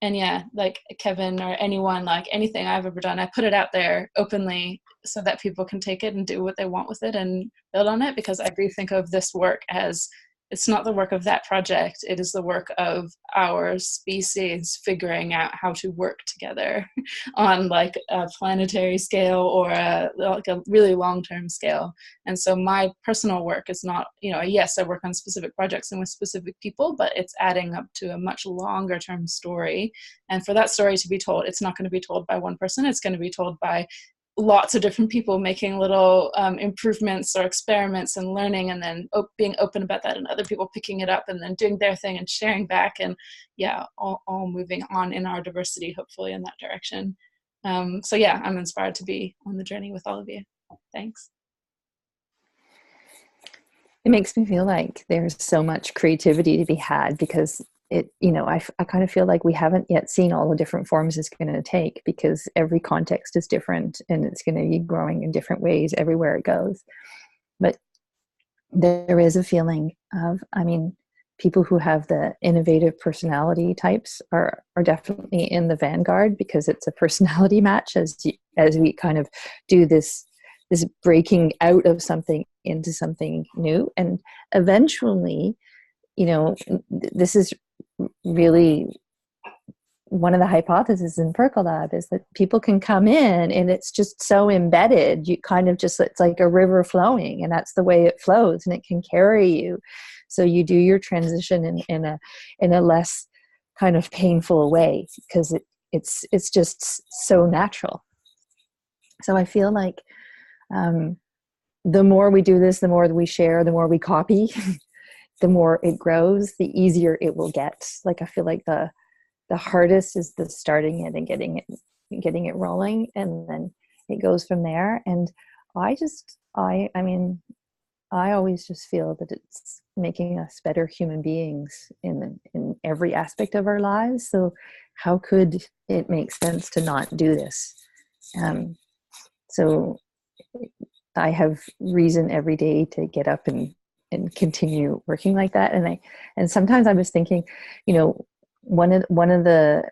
And yeah, like Kevin or anyone, like anything I've ever done, I put it out there openly so that people can take it and do what they want with it and build on it, because I do think of this work as, it's not the work of that project, it is the work of our species figuring out how to work together on like a planetary scale or like a really long-term scale. And so my personal work is not, you know, yes, I work on specific projects and with specific people, but it's adding up to a much longer term story. And for that story to be told, it's not going to be told by one person, it's going to be told by lots of different people making little improvements or experiments and learning, and then being open about that, and other people picking it up and then doing their thing and sharing back, and yeah, all moving on in our diversity, hopefully in that direction. So yeah, I'm inspired to be on the journey with all of you. Thanks. It makes me feel like there's so much creativity to be had, because it, you know, I kind of feel like we haven't yet seen all the different forms it's going to take, because every context is different and it's going to be growing in different ways everywhere it goes. But there is a feeling of, I mean, people who have the innovative personality types are definitely in the vanguard, because it's a personality match as we kind of do this breaking out of something into something new. And eventually, you know, this is really one of the hypotheses in Percolab, is that people can come in and it's just so embedded, you kind of just, it's like a river flowing, and that's the way it flows, and it can carry you. So you do your transition in a less kind of painful way, because it's just so natural. So I feel like the more we do this, the more that we share, the more we copy, the more it grows, the easier it will get. Like, I feel like the hardest is the starting it and getting it rolling, and then it goes from there. And I mean, I always just feel that it's making us better human beings in every aspect of our lives. So how could it make sense to not do this? So I have reason every day to get up and continue working like that. And sometimes I was thinking, you know, one of the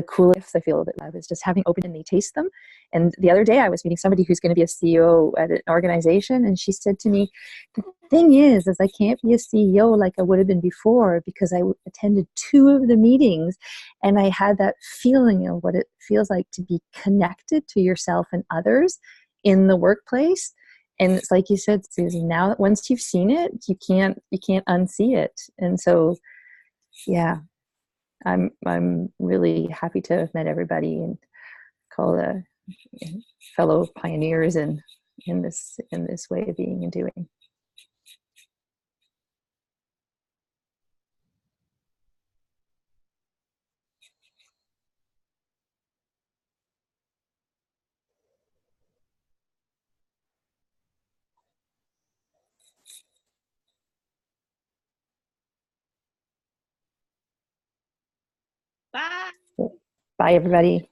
coolest I feel that I was just having open and they taste them. And the other day I was meeting somebody who's going to be a CEO at an organization, and she said to me, the thing is I can't be a CEO like I would have been before, because I attended 2 of the meetings and I had that feeling of what it feels like to be connected to yourself and others in the workplace. And it's like you said, Susie, now once you've seen it, you can't unsee it. And so, yeah, I'm really happy to have met everybody and call the fellow pioneers in this way of being and doing. Bye. Bye, everybody.